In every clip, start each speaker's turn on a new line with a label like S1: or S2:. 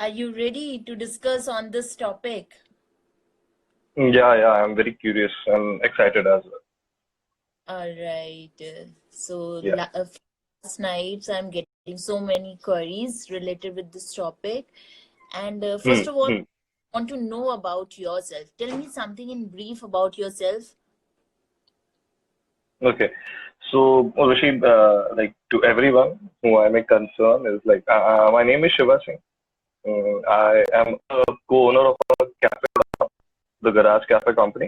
S1: Are you ready to discuss on this topic?
S2: Yeah, I'm very curious and excited as well.
S1: All right. So
S2: Yeah.
S1: last nights I'm getting so many queries related with this topic. And
S2: Hmm.
S1: first of all,
S2: Hmm.
S1: I want to know about yourself. Tell me something in brief about yourself.
S2: Okay. So, Urvashi, to everyone who I may concern is my name is Shiva Singh. I am a co-owner of a cafe, the Garage Cafe company,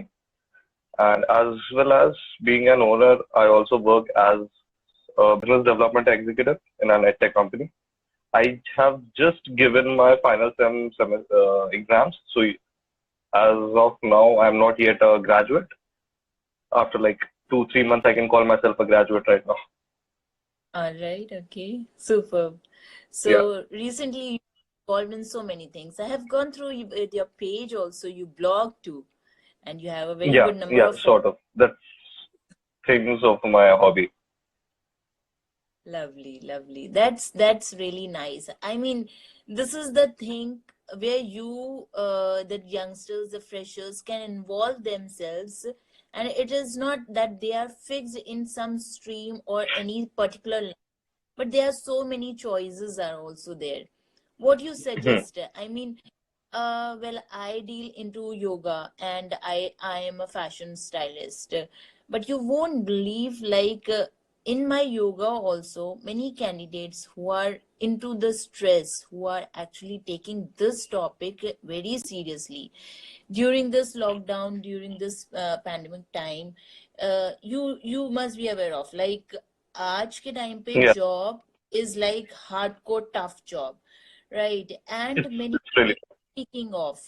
S2: and as well as being an owner, I also work as a business development executive in an edtech company. I have just given my final exams, so as of now, I'm not yet a graduate. After like 2, 3 months, I can call myself a graduate right now.
S1: All right. Okay. Superb.
S2: Yeah,
S1: So recently you involved in so many things. I have gone through your page also. You blog too, and you have a very
S2: yeah,
S1: good number
S2: yeah,
S1: of.
S2: sort of. That's things of my hobby.
S1: Lovely, lovely. That's really nice. I mean, this is the thing where the youngsters, the freshers can involve themselves, and it is not that they are fixed in some stream or any particular line, but there are so many choices are also there. What you
S2: Mhm.
S1: suggest? I mean, well, I deal into yoga and I am a fashion stylist. But you won't believe, in my yoga also, many candidates who are into the stress, who are actually taking this topic very seriously. During this lockdown, during this pandemic time, you must be aware of, like, आज के time पे
S2: Yeah,
S1: job is like hardcore tough job, right? And many
S2: it's really.
S1: speaking of,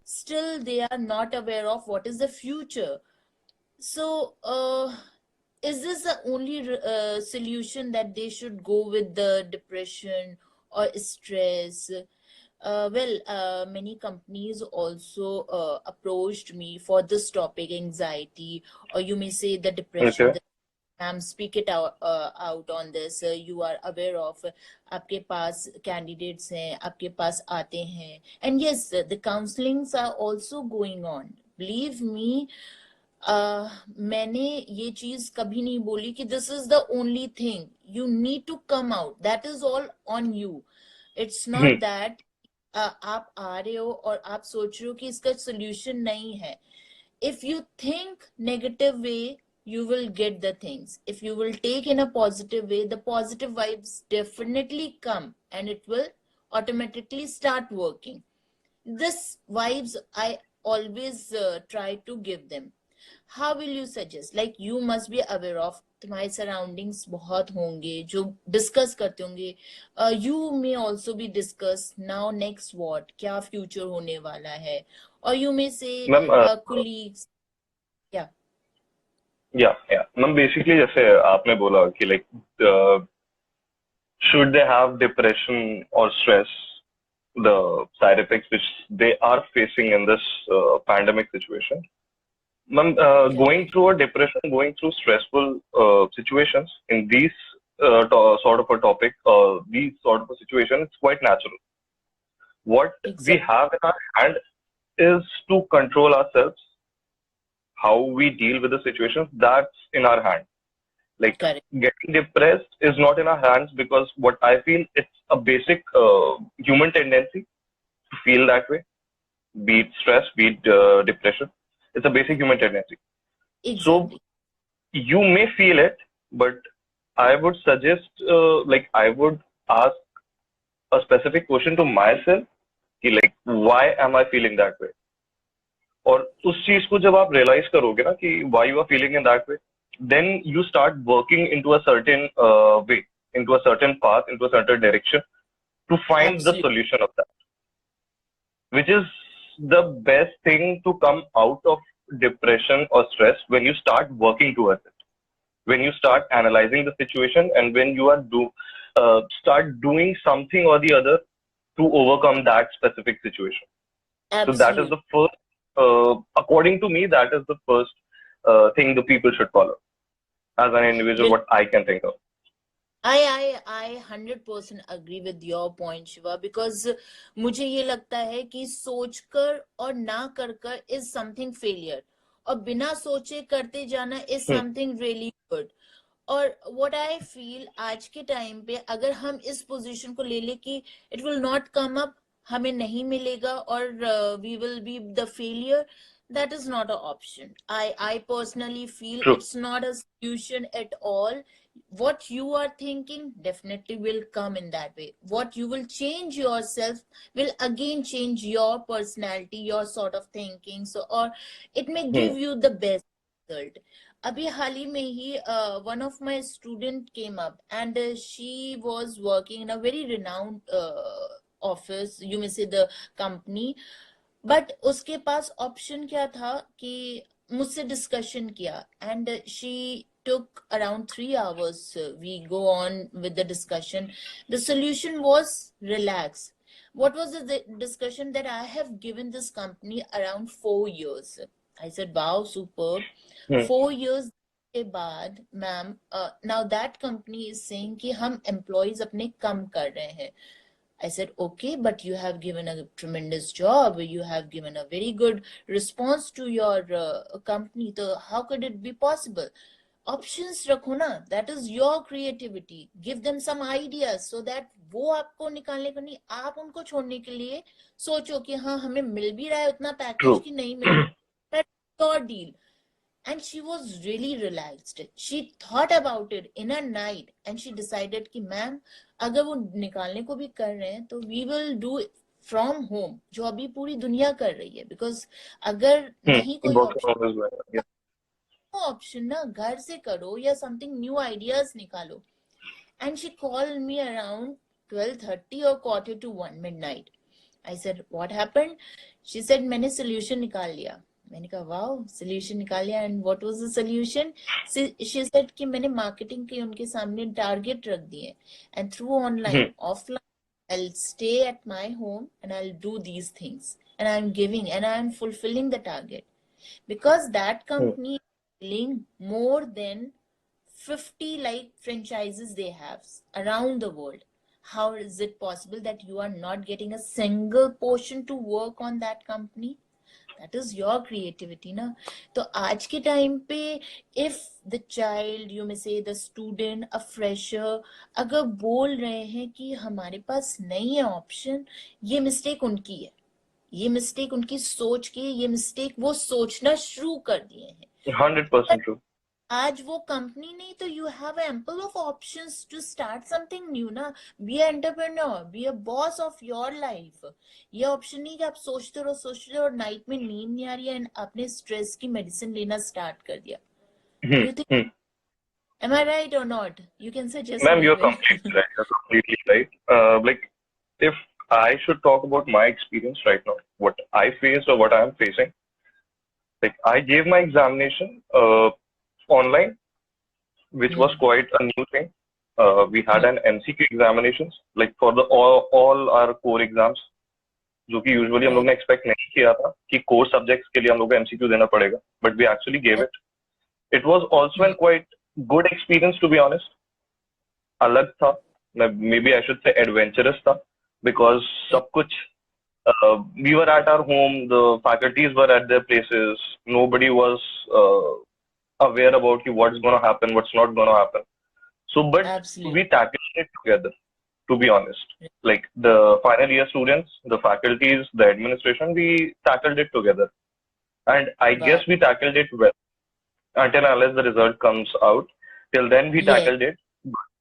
S1: still they are not aware of what is the future. So is this the only solution, that they should go with the depression or stress? Many companies also approached me for this topic, anxiety, or you may say the depression.
S2: Okay.
S1: Speak it out on this. You are aware of, आपके पास candidates हैं, आपके पास आते हैं, and yes, the counselings are also going on. Believe me, मैंने ये चीज कभी नहीं बोली कि this is the only thing. You need to come out. That is all on you. It's not
S2: Mhm.
S1: that आप आ रहे हो और आप सोच रहे हो कि इसका सोल्यूशन नहीं है. If you think negative way, you will get the things. If you will take in a positive way, the positive vibes definitely come, and it will automatically start working. This vibes I always try to give them. How will you suggest? Like, you must be aware of, तुम्हारे surroundings बहुत होंगे जो discuss करते होंगे. You may also be discuss now next what, क्या future होने वाला है, और यू मे से
S2: मैम
S1: कुलीग्स. या.
S2: या मैम बेसिकली जैसे आपने बोला कि should they have depression or stress, the side effects which they are facing in this pandemic situation. Ma'am, going
S1: Correct.
S2: through a depression, going through stressful situations in these sort of a topic, these sort of a situation, it's quite natural. What we
S1: Exactly.
S2: have in our hand is to control ourselves, how we deal with the situations, that's in our hand. Like
S1: Correct.
S2: getting depressed is not in our hands because what I feel it's a basic human tendency to feel that way, be it stress, be it depression. It's a basic human tendency. So
S1: Exactly.
S2: you may feel it, but I would suggest, I would ask a specific question to myself, कि why am I feeling that way? और उस चीज को जब आप realize करोगे ना कि why you are feeling in that way, then you start working into a certain way, into a certain path, into a certain direction to find the
S1: Absolutely.
S2: solution of that, which is the best thing to come out of depression or stress when you start working towards it, when you start analyzing the situation, and when you are start doing something or the other to overcome that specific situation. So that is
S1: Absolutely.
S2: the first, according to me, that is the first thing the people should follow as an individual.
S1: Well,
S2: What I can think of.
S1: I 100% agree with your point, Shiva, because मुझे ये लगता है कि सोचकर और ना कर कर is something failure, और बिना सोचे करते जाना is
S2: Hmm.
S1: something really good. और व्हाट आई फील आज के टाइम पे अगर हम इस पोजीशन को ले ले कि it will not come up, हमें नहीं मिलेगा और we will be the failure, that is not an option. I personally feel
S2: True.
S1: it's not a solution at all. What you are thinking definitely will come in that way. What you will change yourself will again change your personality, your sort of thinking, so or it may
S2: Hmm.
S1: give you the best result. अभी हाल ही में ही one of my student came up and she was working in a very renowned office, you may say the company, but उसके पास option क्या था कि मुझसे discussion किया and she took around 3 hours. We go on with the discussion. The solution was relax. What was the discussion? That I have given this company around 4 years. I said, wow, superb.
S2: Hmm.
S1: 4 years के बाद ma'am, now that company is saying कि हम employees अपने कम कर रहे हैं. I said, okay, but you have given a tremendous job. You have given a very good response to your company. So how could it be possible? Options रखो ना. That is your creativity. Give them some ideas so that वो आपको निकालने को नहीं, आप उनको छोड़ने के लिए सोचो कि हाँ हमें मिल भी रहा है उतना पैकेज
S2: True.
S1: कि नहीं मिल. That's your deal. And she was really relaxed. She thought about it in a night and she decided कि मैम अगर वो निकालने को भी कर रहे हैं तो we will do it from home, जो अभी पूरी दुनिया कर रही है. Because अगर
S2: Hmm.
S1: नहीं कोई
S2: Work
S1: option,
S2: from home is better. Yeah.
S1: Option ना घर से करो या समथिंग न्यू आइडियाज निकालो. And she called me around 12:30 or quarter to 1 midnight. I said, what happened? She said, मैंने solution निकाल लिया. मैंने कहा वाओ, solution निकाल लिया. And what was the solution? She said कि मैंने marketing के उनके सामने target रख दिए and through online,
S2: Hmm.
S1: offline, I'll stay at my home and I'll do these things and I'm giving and I'm fulfilling the target because that
S2: Hmm.
S1: company is selling more than 50 like franchises they have around the world. How is it possible that you are not getting a single portion to work on that company? That is your creativity ना. तो आज के time पे if the child, you may say the student, a fresher, अगर बोल रहे हैं कि हमारे पास नहीं है ऑप्शन, ये मिस्टेक उनकी है. ये मिस्टेक उनकी सोच की, ये मिस्टेक वो सोचना शुरू कर दिए हैं.
S2: 100% true.
S1: आज वो कंपनी नहीं तो you have ample of options to start something new ना. Be a entrepreneur, be a boss of your life. ये ऑप्शन नहीं कि आप सोचते रहो और नाइट में नींद नहीं आ रही है एंड आपने स्ट्रेस की मेडिसिन लेना स्टार्ट कर दिया.
S2: Hmm.
S1: Do you think,
S2: Hmm.
S1: Am I right और not? You can suggest
S2: Ma'am,
S1: me
S2: you're
S1: even.
S2: completely right. You're completely right. Like, if I should talk about my experience right now, what I faced or what I'm facing, like, I gave my examination online, which was quite a new thing. We had an MCQ examinations, like for the all our core exams, जो कि usually हम लोग
S1: right.
S2: ने expect नहीं किया था कि core subjects के लिए हम लोग को MCQ देना पड़ेगा, but we actually gave it. It was also a quite good experience, to be honest. अलग था, maybe I should say adventurous था, because सब कुछ we were at our home, the faculties were at their places, nobody was aware about what's going to happen, what's not going to happen. So, but
S1: absolutely.
S2: we tackled it together, to be honest. Like the final year students, the faculties, the administration, we tackled it together. And I guess
S1: वाह.
S2: we tackled it well until unless the result comes out. Till then, we
S1: Yes.
S2: tackled it.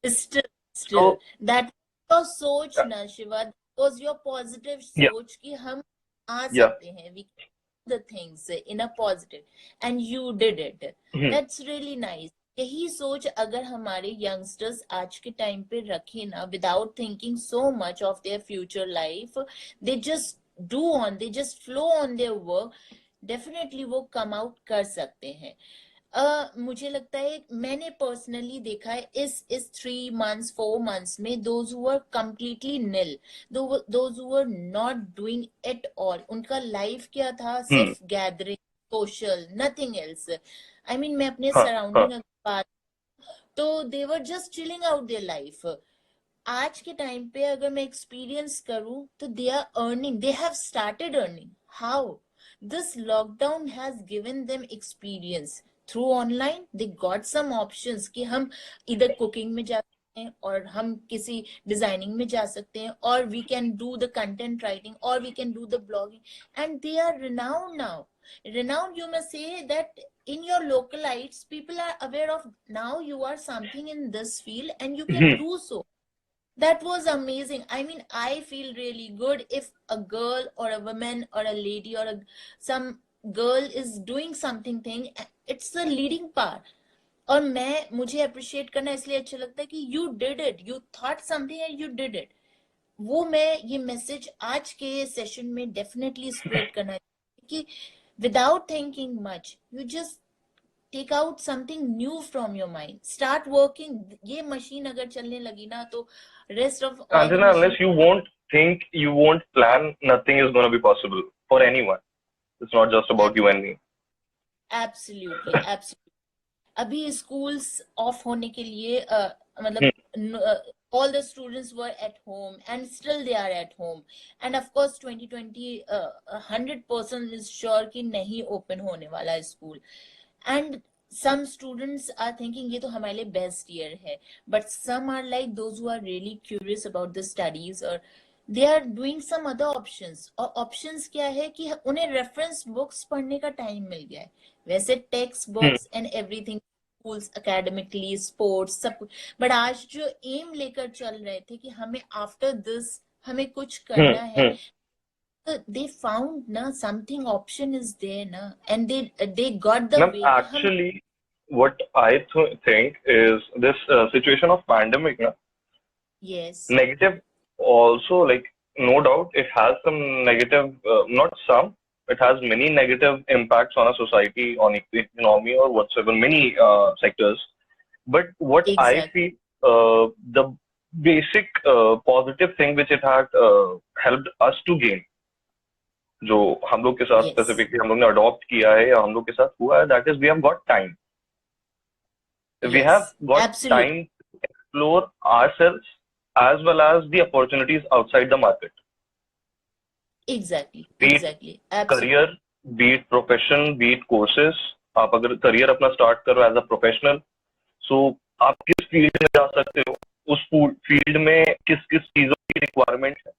S1: Still,
S2: So,
S1: that was सोच
S2: yeah,
S1: ना Shiva, that was your positive
S2: yeah,
S1: सोच कि हम आ
S2: yeah.
S1: सकते हैं, we can do the things in a positive, and you did it.
S2: Mhm.
S1: That's really nice. यही सोच अगर हमारे youngsters आज के टाइम पे रखे ना, without thinking so much of their future life, they just they just flow on their work, definitely वो come out कर सकते हैं. मुझे लगता है मैंने पर्सनली देखा है इस 3 months 4 months में, those who were completely nil, those who were not doing it all, उनका लाइफ क्या था?
S2: Hmm.
S1: सिर्फ gathering, social, nothing else. I mean मैं अपने
S2: Huh. Huh.
S1: सराउंडिंग बात, तो they were just chilling out their life. आज के टाइम पे अगर मैं एक्सपीरियंस करूं तो they are earning, they have started earning. How? This lockdown has given them experience through online. They got some options कि हम इधर कुकिंग में जा सकते हैं और हम किसी डिजाइनिंग में जा सकते हैं, और we can do the content writing, और we can do the blogging, and they are renowned now. Renowned, you must say that in your localites people are aware of, now you are something in this field and you can
S2: Hmm.
S1: do so. That was amazing. I mean, I feel really good if a girl or a woman or a lady or some girl is doing something thing. It's the leading part. और मुझे appreciate करना इसलिए अच्छा लगता है कि you did it, you thought something and you did it. वो मैं ये मैसेज आज के सेशन में डेफिनेटली स्प्रेड करना चाहिए कि without thinking much you just take out something new from your mind, start working. ये मशीन अगर चलने लगी ना तो rest of all the
S2: Until and
S1: machine.
S2: unless you won't think, you won't plan, nothing is going to be possible for anyone. It's not just about you and me.
S1: Absolutely, absolutely. अभी schools off होने के लिए
S2: Hmm.
S1: मतलब all the students were at home and still they are at home, and of course 2020 100% is sure कि नहीं open होने वाला है school. And some students are thinking ये तो हमारे लिए best year है, but some are like those who are really curious about the studies, or they are doing some other options. और options क्या है कि उन्हें reference books पढ़ने का time मिल गया है. वैसे text
S2: Hmm.
S1: books and everything, schools academically, sports सब कुछ, but आज जो aim लेकर चल रहे थे कि हमें after this हमें कुछ
S2: Hmm.
S1: करना है, they found na something option is there na, and they got the
S2: Ma'am,
S1: way कि हम.
S2: actually, what I think is this situation of pandemic, na,
S1: Yes,
S2: negative also, like, no doubt, it has some negative, not some, it has many negative impacts on a society, on economy, or whatsoever, many sectors. But what I
S1: exactly.
S2: feel, the basic positive thing which it had helped us to gain, जो हम लोग के साथ
S1: Yes,
S2: specifically हम लोग ने adopt किया है या हम लोग के साथ हुआ है, that is we have got time. We have
S1: yes,
S2: got
S1: absolutely.
S2: time to explore ourselves as well as the opportunities outside the market.
S1: Exactly,
S2: Be it
S1: exactly, absolutely.
S2: career, be it profession, be it courses. आप अगर career अपना start करो as a professional, सो आप किस field में जा सकते हो, उस फील्ड में किस किस चीजों की रिक्वायरमेंट है,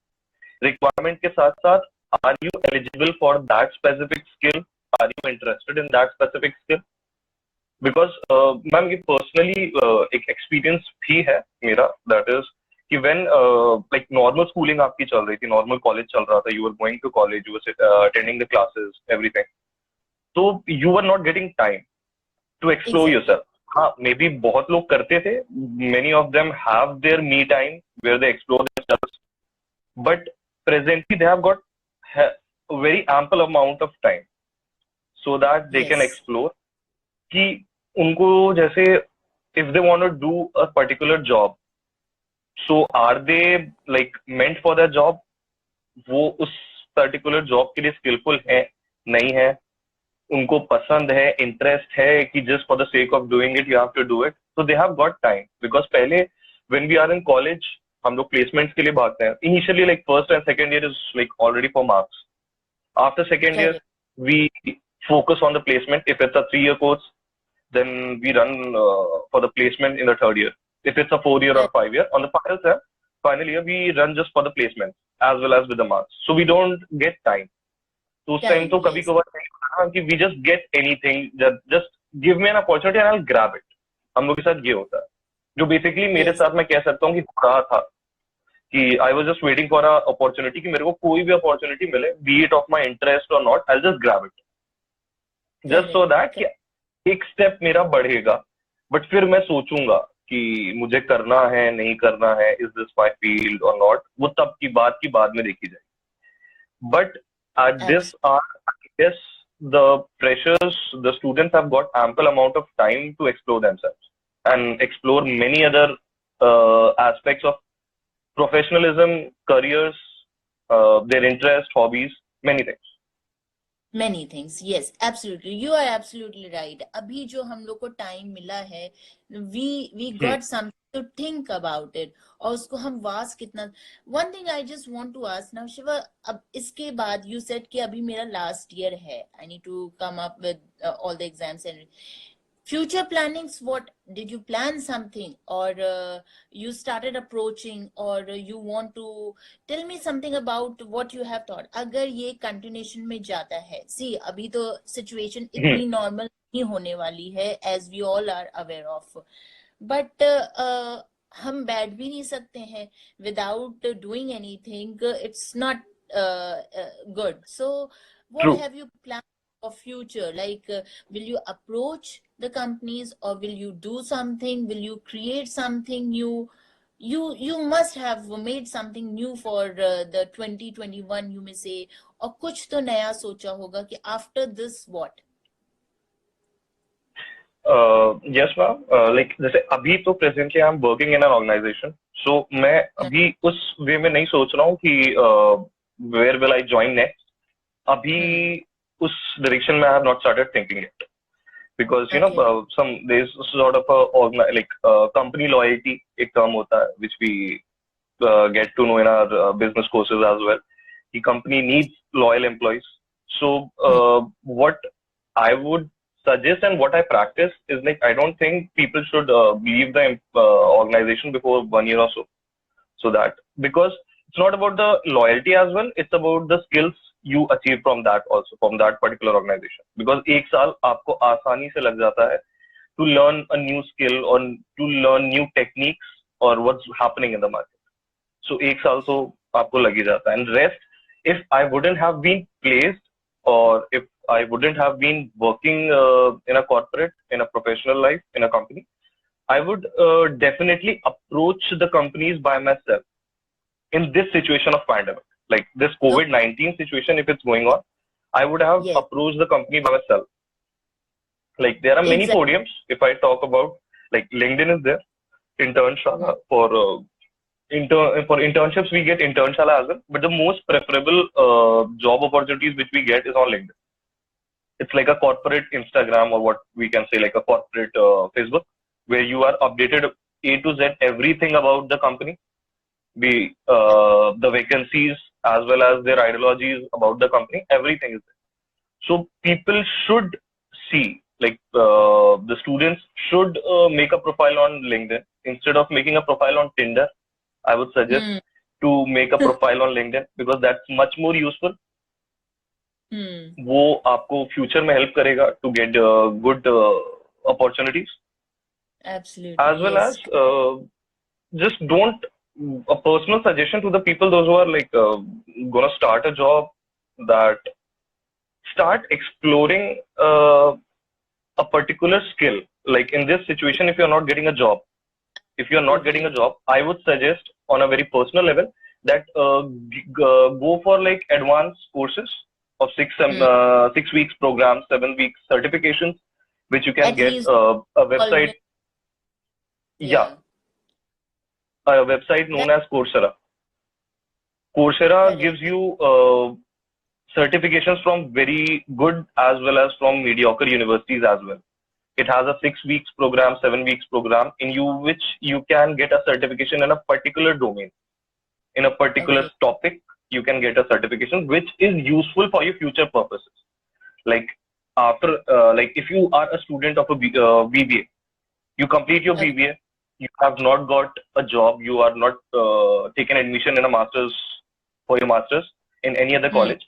S2: रिक्वायरमेंट के साथ साथ are you eligible for that specific skill, are you interested in that specific skill. Because ma'am ये पर्सनली एक एक्सपीरियंस भी है मेरा, दैट इज कि व्हेन लाइक नॉर्मल स्कूलिंग आपकी चल रही थी, नॉर्मल कॉलेज चल रहा था, you were going to college, you were attending the classes, everything, तो you are not getting time to explore
S1: Exactly.
S2: Yourself. हाँ, मे बी बहुत लोग करते थे, many of them have their me time where they explore themselves, but presently they have got very ample amount of time so that they can
S1: Yes,
S2: explore कि उनको जैसे if they want to do a particular job, so are they like meant for that job, वो उस particular job के लिए skilful है नहीं है, उनको पसंद है, इंटरेस्ट है कि just for the sake of doing it you have to do it, so they have got time. Because पहले when we are in college हम लोग प्लेसमेंट्स के लिए भागते हैं initially, like first and second year is like already for marks. After second year
S1: correct,
S2: we focus on the placement. If it's a 3-year course, then we run for the placement in the third year. If it's a 4-year or
S1: correct,
S2: 5-year, on the final year, we run just for the placement as well as with the marks. So we don't get time. तो उस time
S1: time,
S2: तो कभी
S1: yes,
S2: कभार नहीं होता कि we just get anything, just give me an opportunity and I will grab it. हम लोग के साथ ये होता है, जो बेसिकली मेरे
S1: yes,
S2: साथ मैं कह सकता हूँ कि हो रहा था, कि I was just waiting for a opportunity कि मेरे को कोई भी अपॉर्चुनिटी मिले, be it of my interest और not, I will just grab it, just so
S1: correct,
S2: that कि
S1: correct,
S2: एक स्टेप मेरा बढ़ेगा. बट फिर मैं सोचूंगा कि मुझे करना है नहीं करना है, इज दिस माय फील्ड और नॉट, वो तब की बाद में देखी जाएगी. But at this
S1: absolutely,
S2: hour, I guess the freshers, the students have got ample amount of time to explore themselves and explore many other aspects of professionalism, careers, their interests, hobbies, many things.
S1: Many things, yes, absolutely, you are absolutely right. अभी जो हम लोग को time मिला है, we
S2: hmm
S1: got something to think about it, और उसको हम वास्ट कितना. One thing I just want to ask now, Shiva, अब इसके बाद you said कि अभी मेरा last year है, I need to come up with all the exams and future plannings. What did you plan something, or you started approaching, or you want to tell me something about what you have thought अगर ये continuation में जाता है. See, अभी तो situation
S2: हम्म
S1: इतनी normal नहीं होने वाली है, as we all are aware of, but हम बैठ भी नहीं सकते हैं without doing anything. It's not good. So what
S2: True.
S1: have you planned for future, like will you approach the companies, or will you do something, will you create something new? You must have made something new for the 2021, you may say, और कुछ तो नया सोचा होगा कि after this what.
S2: Yes ma'am, like जैसे अभी तो presently I am working in an organization, so मैं अभी उस वे में नहीं सोच रहा हूँ कि where will I join next. अभी
S1: Hmm.
S2: उस डायरेक्शन में I have not started thinking it, because
S1: Okay.
S2: some there's sort of a like company loyalty, एक term होता है which we get to know in our business courses as well. The company needs loyal employees. So
S1: Hmm.
S2: what I would suggest and what I practice is, like, I don't think people should leave the organization before 1 year or so. So that, because it's not about the loyalty as well, it's about the skills you achieve from that also, from that particular organization. Because एक साल आपको आसानी से लग जाता है to learn a new skill or to learn new techniques or what's happening in the market. So एक साल तो आपको लग ही जाता है. And rest, if I wouldn't have been placed, or if I wouldn't have been working in a corporate, in a professional life, in a company, I would definitely approach the companies by myself in this situation of pandemic, like this
S1: Okay.
S2: COVID-19 situation. If it's going on, I would have
S1: Yes,
S2: approached the company by myself. Like, there are many
S1: exactly.
S2: podiums. If I talk about, like, LinkedIn is there,
S1: Hmm.
S2: internshala for for internships we get internshala as well, but the most preferable job opportunities which we get is on LinkedIn. It's like a corporate Instagram, or what we can say, like a corporate Facebook, where you are updated A to Z everything about the company, the vacancies as well as their ideologies about the company. Everything is there. So people should see, like, the students should make a profile on LinkedIn instead of making a profile on Tinder. I would suggest
S1: Hmm.
S2: to make a profile on LinkedIn, because that's much more useful.
S1: Hmm.
S2: वो आपको future में help करेगा to get good opportunities,
S1: Absolutely,
S2: as well
S1: yes.
S2: as just don't, a personal suggestion to the people, those who are, like, gonna start a job, that start exploring a particular skill. Like, in this situation, if you're not getting a job,
S1: Absolutely.
S2: I would suggest on a very personal level that go for, like, advanced courses of
S1: Hmm.
S2: 6 weeks programs, 7 weeks certifications, which you can
S1: At
S2: get
S1: least
S2: a
S1: involved
S2: website.
S1: in,
S2: Yeah,
S1: yeah.
S2: a website
S1: That
S2: known as Coursera. Coursera
S1: correct.
S2: gives you certifications from very good as well as from mediocre universities as well. It has a 6 weeks program, 7 weeks program, in you which you can get a certification in a particular domain, in a particular
S1: Okay.
S2: topic. You can get a certification which is useful for your future purposes. Like, after, like, if you are a student of a BBA, you complete your
S1: Okay.
S2: BBA, you have not got a job, you are not taken admission in a master's, for your master's in any other
S1: Hmm.
S2: college,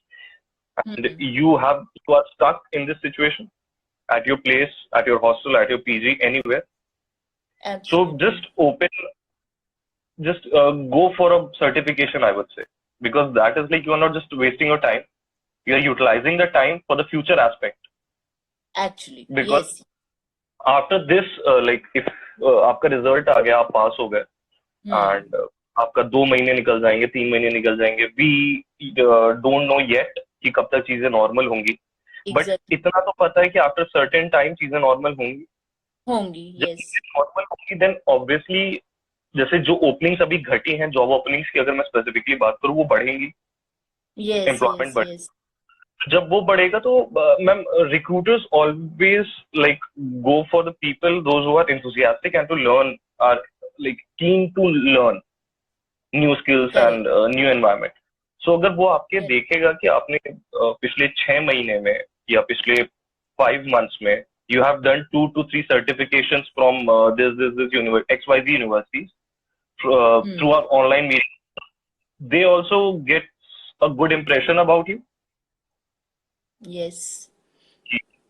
S2: and
S1: Hmm.
S2: you are stuck in this situation at your place, at your hostel, at your PG, anywhere. So
S1: Absolutely.
S2: just go for a certification, I would say, because that is like, you are not just wasting your time, you are utilizing the time for the future aspect.
S1: Actually,
S2: Because
S1: yes.
S2: after this, like, if आपका result आ गया, आप पास हो गए,
S1: Hmm.
S2: And आपका 2 महीने निकल जाएंगे, 3 महीने निकल जाएंगे, वी डोंट नो येट कि कब तक चीजें नॉर्मल होंगी. But
S1: Exactly.
S2: इतना तो पता है कि आफ्टर सर्टेन टाइम चीजें नॉर्मल होंगी.
S1: होंगी,
S2: जब
S1: yes.
S2: चीजें नॉर्मल होंगी, देन ऑब्वियसली, जैसे जो ओपनिंग्स अभी घटी हैं, जॉब ओपनिंग्स की अगर मैं स्पेसिफिकली बात करूँ, वो बढ़ेंगी,
S1: Yes,
S2: एम्प्लॉयमेंट
S1: yes,
S2: बढ़.
S1: yes.
S2: जब वो बढ़ेगा तो ma'am recruiters always like go for the people those who are enthusiastic and to learn are like keen to learn new skills
S1: Correct.
S2: and new environment. So अगर वो आपके
S1: Correct.
S2: देखेगा कि आपने पिछले 6 महीने में या पिछले 5 months में you have done 2 to 3 certifications from this XYZ universities
S1: Hmm.
S2: through our online meeting, they also get a good impression about you.
S1: Yes.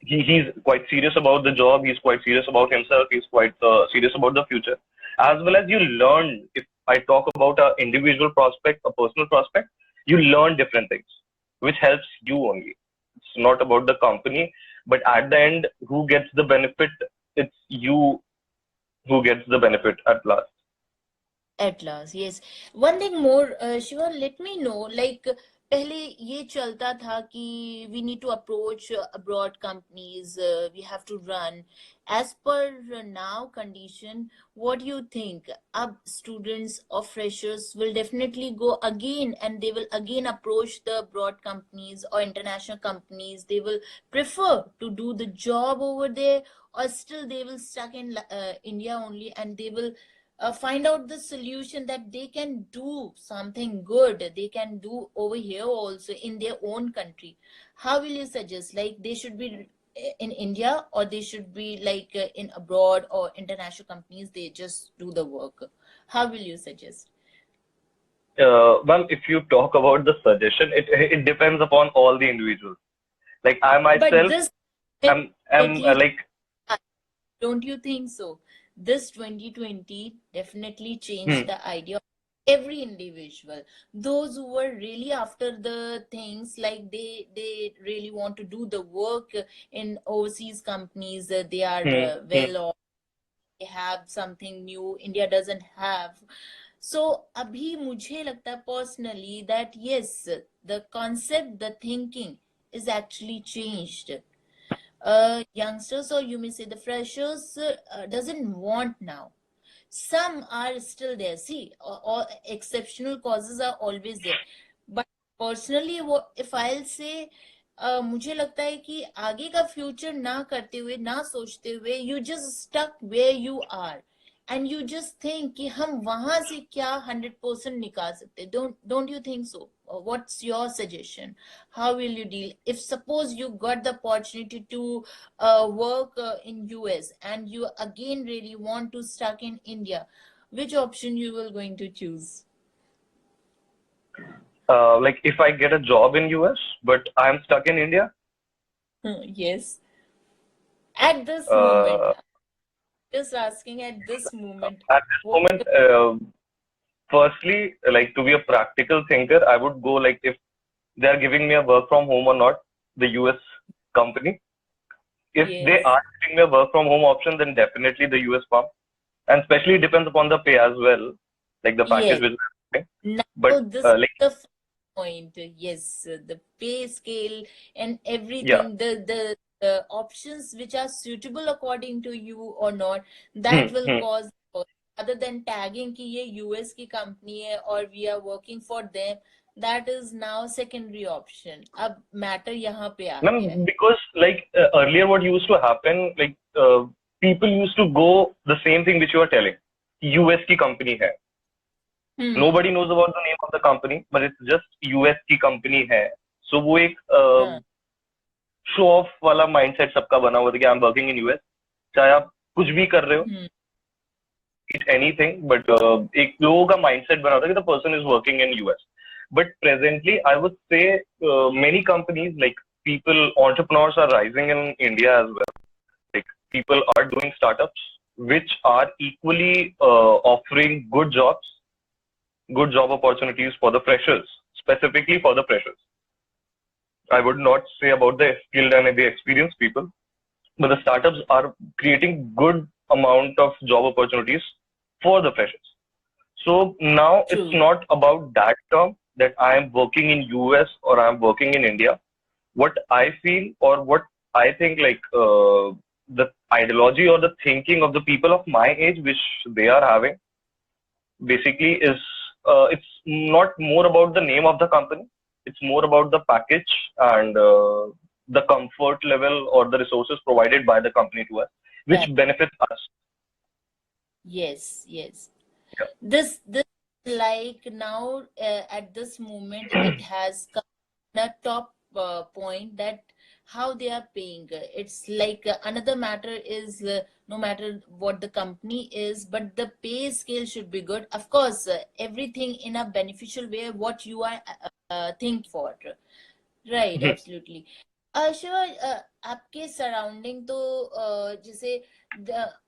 S2: He's quite serious about the job. He's quite serious about himself. He's quite serious about the future. As well as you learn, if I talk about a individual prospect, a personal prospect, you learn different things, which helps you only. It's not about the company, but at the end, who gets the benefit? It's you who gets the benefit at last.
S1: At last, yes. One thing more, Shiva, let me know, like पहले ये चलता था कि we need to approach abroad companies, we have to run. As per now condition, what do you think? Ab students or freshers will definitely go again and they will again approach the abroad companies or international companies. They will prefer to do the job over there, or still they will stuck in India only, and they will find out the solution that they can do something good, they can do over here also in their own country. How will you suggest, like they should be in India, or they should be like in abroad or international companies, they just do the work? How will you suggest?
S2: Well, if you talk about the suggestion, it depends upon all the individuals. Like I
S1: But
S2: myself,
S1: this
S2: am
S1: definitely,
S2: like
S1: don't you think so? This 2020 definitely changed
S2: hmm,
S1: the idea of every individual. Those who were really after the things, like they really want to do the work in overseas companies, they are
S2: hmm, hmm.
S1: well off, they have something new India doesn't have. So abhi mujhe lagta personally that yes, the concept, the thinking is actually changed. Youngsters, or you may say the freshers, doesn't want now. Some are still there. See, all exceptional causes are always there. But personally, if I'll say, मुझे लगता है कि आगे का future ना करते हुए, ना सोचते हुए, you just stuck where you are, and you just think कि हम वहां से क्या 100% निकाल सकते. Don't you think so? What's your suggestion? How will you deal if suppose you got the opportunity to work in US, and you again really want to stuck in India? Which option you will going to choose?
S2: Like if I get a job in US, but I'm stuck in India,
S1: Yes, at this moment,
S2: uh,
S1: just asking at this moment,
S2: at this
S1: what
S2: moment, firstly, like to be a practical thinker, I would go like if they are giving me a work from home or not, the US company. If they
S1: yes,
S2: are giving me a work from home option, then definitely the US firm. And especially depends upon the pay as well, like the package
S1: yes.
S2: which is happening.
S1: Now
S2: But
S1: this is
S2: like
S1: the point. Yes, the pay scale and
S2: yeah,
S1: everything, the options which are suitable according to you or not,
S2: hmm,
S1: that will
S2: hmm.
S1: cause, other than tagging कि ये US की company है और we are working for them, that is now secondary option. अब matter यहाँ पे आ गया
S2: Ma'am,
S1: है.
S2: because like earlier, what used to happen, like people used to go the same thing which you are telling. US की company है.
S1: Hmm.
S2: Nobody knows about the name of the company, but it's just US की company है. So वो एक
S1: हाँ.
S2: Show off वाला mindset सबका बना हुआ था कि आई एम वर्किंग इन यूएस. चाहे आप कुछ भी कर रहे हो,
S1: Hmm.
S2: इट एनीथिंग, बट एक लोगों का माइंडसेट बना होता है कि the person is working in US. But presently, I would say many companies like people, entrepreneurs are rising in India as well. Like people are doing startups which are equally offering good job opportunities for the freshers, specifically for the freshers. I would not say about the skilled and the experienced people, but the startups are creating good amount of job opportunities for the freshers. So now it's
S1: True.
S2: not about that term that I am working in US or I am working in India. What I feel or what I think, like the ideology or the thinking of the people of my age, which they are having, basically is it's not more about the name of the company. it's more about the package and the comfort level or the resources provided by the company to us, which
S1: Exactly.
S2: benefits us.
S1: Yes, yes.
S2: Yeah.
S1: This like now at this moment it has come the top point that how they are paying. It's like another matter is no matter what the company is, but the pay scale should be good. Of course, everything in a beneficial way, what you are thinking for. Right absolutely Shiva आपके surrounding तो जैसे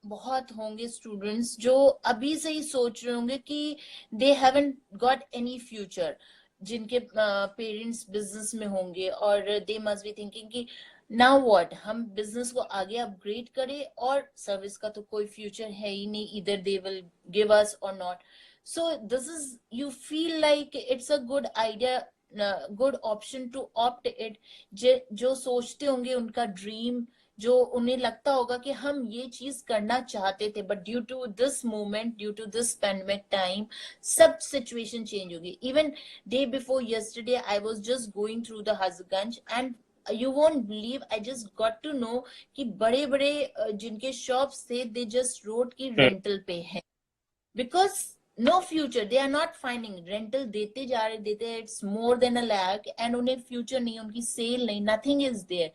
S1: बहुत होंगे students जो अभी से ही सोच रहे होंगे कि they haven't got any future जिनके पेरेंट्स बिजनेस में होंगे और दे मस्ट बी थिंकिंग कि नाउ व्हाट हम बिजनेस को आगे अपग्रेड करें और सर्विस का तो कोई फ्यूचर है ही नहीं इधर they will give us or not so this is you feel like it's a good idea good option to opt it जो सोचते होंगे उनका ड्रीम जो उन्हें लगता होगा कि हम ये चीज करना चाहते थे but due to this moment due to this pandemic time सब सिचुएशन चेंज होगी even day before yesterday I was just going through the हजगंज एंड you won't believe I just got to know कि बड़े बड़े जिनके शॉप्स थे they just wrote कि रेंटल पे है because no future they are not finding rental देते जा रहे देते it's more than a lakh and उन्हें future नहीं उनकी सेल नहीं nothing is there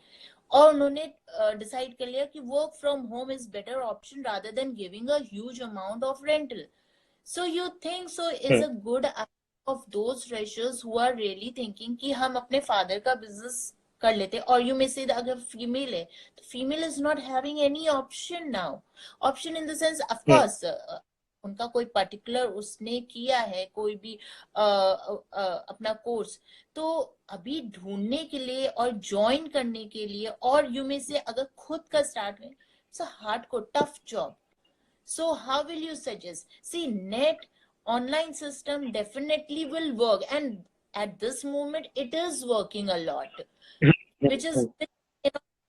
S1: और उन्होंने डिसाइड कर लिया कि work from home is better option rather than giving a huge amount of rental so you think so is a good of those freshers who are really thinking कि हम अपने father का business कर लेते और यू मे से अगर female है तो female is not having any option now option in the sense of course उनका कोई पर्टिकुलर उसने किया है कोई भी अपना कोर्स तो अभी ढूंढने के लिए और ज्वाइन करने के लिए और यू में से अगर खुद का स्टार्ट करें इट्स अ हार्ड को tough job so how will you suggest see net online system definitely will work and at this moment it is working a lot which is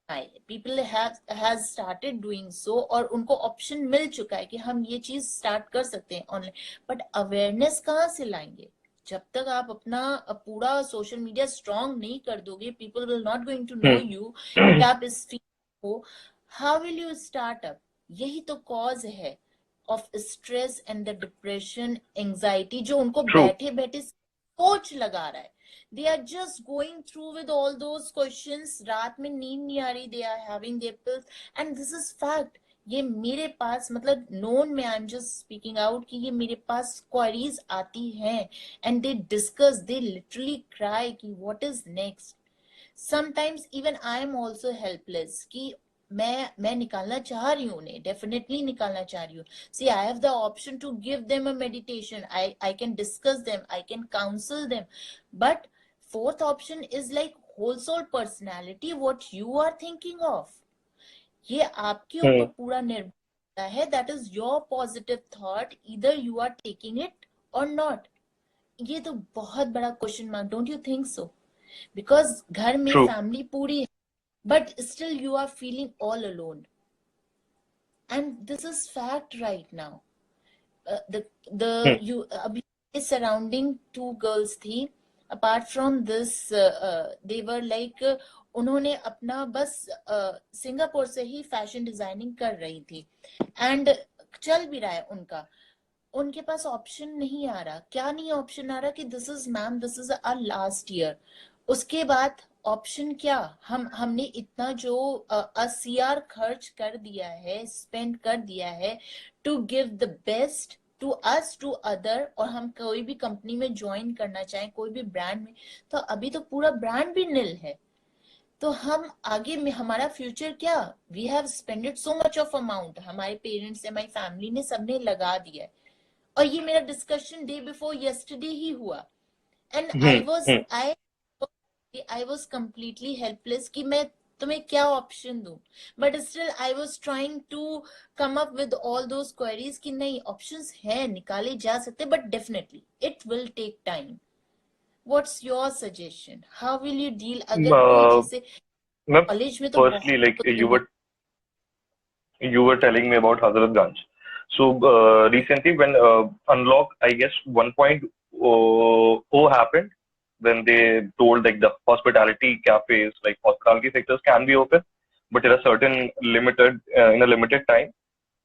S1: high people have has started doing so और उनको option मिल चुका है कि हम ये चीज start कर सकते हैं ऑनलाइन बट अवेयरनेस कहाँ से लाएंगे जब तक आप अपना पूरा सोशल मीडिया स्ट्रांग नहीं कर दोगे people will not going to know you कि आप इस फील्ड को how will you start up यही तो कॉज है of stress and the depression anxiety जो उनको
S2: True.
S1: बैठे बैठे सोच लगा रहा है they are just going through with all those questions रात में नींद नहीं आ रही they are having their pills and this is fact ये मेरे पास मतलब नोन में I am just speaking out कि ये मेरे पास क्वेरीज आती हैं and they discuss they literally cry कि what is next sometimes even I am also helpless कि मैं निकालना चाह रही हूँ उन्हें डेफिनेटली निकालना चाह रही हूँ see I have the option to give them a meditation I can discuss them I can counsel them but fourth option is like whole soul personality what you are thinking of ये आपके ऊपर पूरा निर्भर करता है that is your positive thought either you are taking it or not ये तो बहुत बड़ा question mark don't you think so because घर में
S2: True.
S1: फैमिली पूरी है but still you are feeling all alone and this is fact right now the you अभी surrounding two girls थी apart from this they were like उन्होंने अपना बस Singapore से ही फैशन डिजाइनिंग कर रही थी एंड चल भी रहा है उनका उनके पास ऑप्शन नहीं आ रहा क्या नहीं ऑप्शन आ रहा कि this is ma'am this is our last year उसके बाद ऑप्शन क्या हमने इतना जो 80,000 खर्च कर दिया है स्पेंड कर दिया है to give the best to us to other और हम कोई भी कंपनी में ज्वाइन करना चाहें कोई भी ब्रांड में तो अभी तो पूरा ब्रांड भी नील है तो हम आगे में हमारा फ्यूचर क्या we have spended so much of amount हमारे पेरेंट्स हमारी फैमिली ने सबने लगा दिया है और ये मेरा डिस्कशन डे बिफोर यस्टरडे ही हुआ and I was completely helpless कि मैं तुम्हें क्या ऑप्शन दूं but still I was trying to come up with all those queries कि नहीं ऑप्शंस हैं निकाले जा सकते बट definitely it will take time what's your suggestion how will you deal अगर कोई जैसे कॉलेज में तो
S2: Firstly, like you were telling me about Hazratganj. So recently when unlock I guess 1.0 happened, when they told like the hospitality cafes, like hospitality sectors can be open, but in a certain limited time.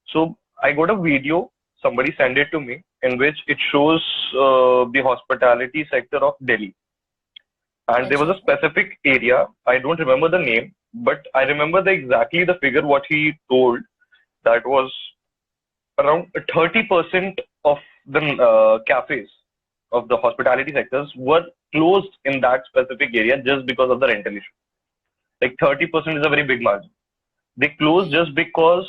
S2: So I got a video, somebody sent it to me, in which it shows the hospitality sector of Delhi. And there was
S1: अच्छा.
S2: a specific area, I don't remember the name, but I remember exactly the figure what he told, that was around 30% of the cafes of the hospitality sectors were closed in that specific area just because of the rental issue. Like 30% is a very big margin. They closed
S1: Right.
S2: just because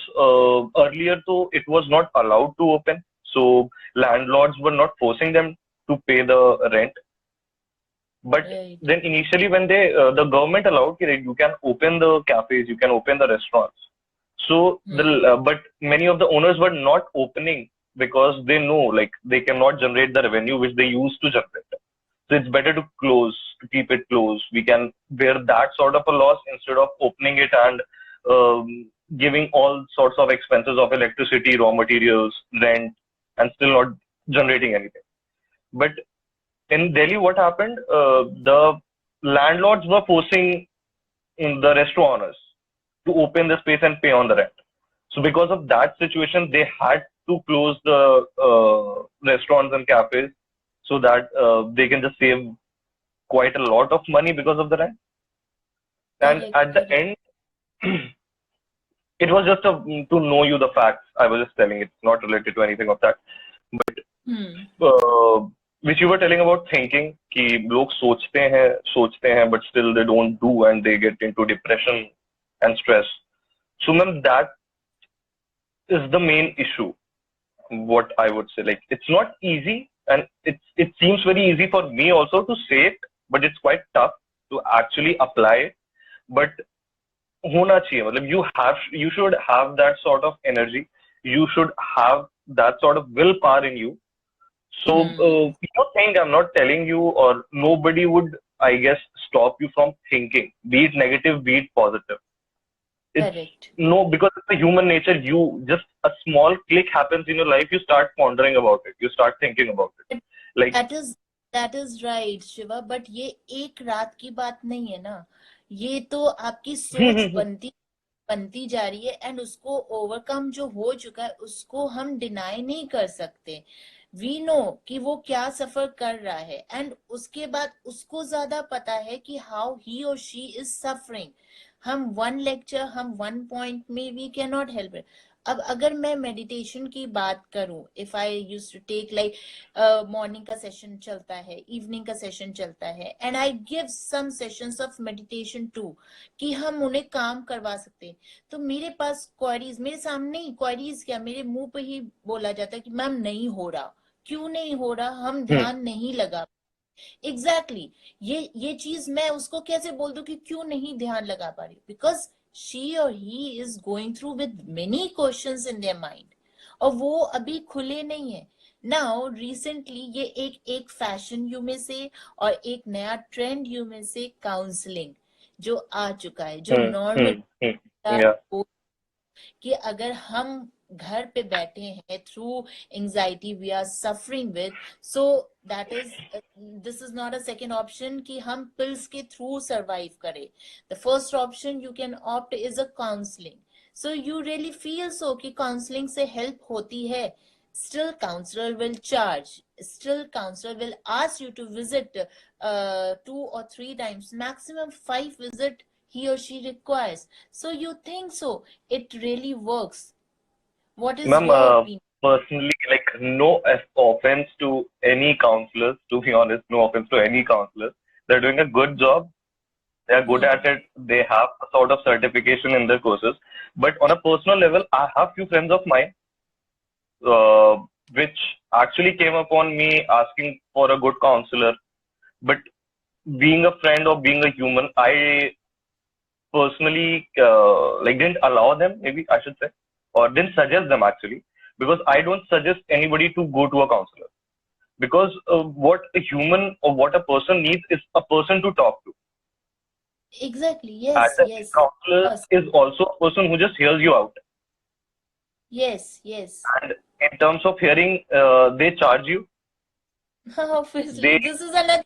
S2: earlier though it was not allowed to open. So landlords were not forcing them to pay the rent. But
S1: Right.
S2: then initially when the government allowed, like, you can open the cafes, you can open the restaurants. So
S1: Hmm.
S2: but many of the owners were not opening because they know like they cannot generate the revenue which they used to generate. So it's better to close, to keep it closed. We can bear that sort of a loss instead of opening it and giving all sorts of expenses of electricity, raw materials, rent, and still not generating anything. But in Delhi, what happened? The landlords were forcing the restaurant owners to open the space and pay on the rent. So because of that situation, they had to close the restaurants and cafes so that they can just save quite a lot of money because of the rent. And
S1: Correct.
S2: at the
S1: Correct.
S2: end, it was just to know you the facts. I was just telling it's not related to anything of that. But
S1: Hmm.
S2: which you were telling about thinking कि लोग सोचते हैं but still they don't do and they get into depression and stress. So ma'am, that is the main issue. What I would say, like it's not easy, and it seems very easy for me also to say it, but it's quite tough to actually apply it. But होना चाहिए, मतलब you should have that sort of energy, you should have that sort of willpower in you. So
S1: Hmm.
S2: you don't think I'm not telling you, or nobody would, I guess, stop you from thinking, be it negative, be it positive. It's
S1: Correct.
S2: no, because it's a human nature. You just a small click happens in your life, you start pondering about it, you start thinking about it.
S1: But
S2: Like,
S1: that is that is right, Shiva. But ये एक रात की बात नहीं है ना. ये तो आपकी सोच बनती बनती जा रही है, एंड उसको ओवरकम जो हो चुका है उसको हम डिनाई नहीं कर सकते. वी नो कि वो क्या सफर कर रहा है, एंड उसके बाद उसको ज्यादा पता है कि how he or she is suffering. हम वन लेक्चर, हम वन पॉइंट में we can not help it. अब अगर मैं मेडिटेशन की बात करूं, if I use to take like morning का सेशन चलता है, इवनिंग का सेशन चलता है, and I give some sessions of meditation to, कि हम उन्हें काम करवा सकते हैं. तो मेरे पास क्वेरीज, मेरे सामने ही क्वेरीज, क्या मेरे मुंह पे ही बोला जाता है कि मैम नहीं हो रहा. क्यों नहीं हो रहा? हम
S2: hmm,
S1: ध्यान नहीं लगा. Exactly exactly. ये चीज मैं उसको कैसे बोल दूं कि क्यों नहीं ध्यान लगा पा रही? बिकॉज शी और he is going through with many questions in their mind, और वो अभी खुले नहीं है. नाउ रिसेंटली ये एक फैशन यू में से और एक नया ट्रेंड यू में से काउंसलिंग जो आ चुका है, जो
S2: hmm,
S1: normal
S2: hmm, hmm, yeah.
S1: कि अगर हम घर पे बैठे हैं through anxiety we are suffering with, so that is, this is not a second option कि हम पिल्स के थ्रू सरवाइव करें. The first option you can opt is a counselling. So you really feel so कि counselling से help होती है, still counselor will charge, still counselor will ask you to visit 2 or 3 times, maximum 5 visit he or she requires. So you think so it really works? What is
S2: Ma'am,
S1: your opinion?
S2: personally, like, no offense to any counselors, to be honest, no offense to any counselors. They're doing a good job. They're good
S1: Hmm.
S2: at it. They have a sort of certification in their courses. But on a personal level, I have few friends of mine, uh, which actually came upon me asking for a good counselor. But being a friend or being a human, I personally like didn't allow them, maybe I should say, or didn't suggest them actually, because I don't suggest anybody to go to a counselor, because what a human or what a person needs is a person to talk to.
S1: Exactly.
S2: And
S1: Yes,
S2: the
S1: yes, of
S2: counselor
S1: course.
S2: is also a person who just hears you out.
S1: Yes, yes.
S2: And in terms of hearing, they charge you.
S1: Obviously
S2: They
S1: this is another.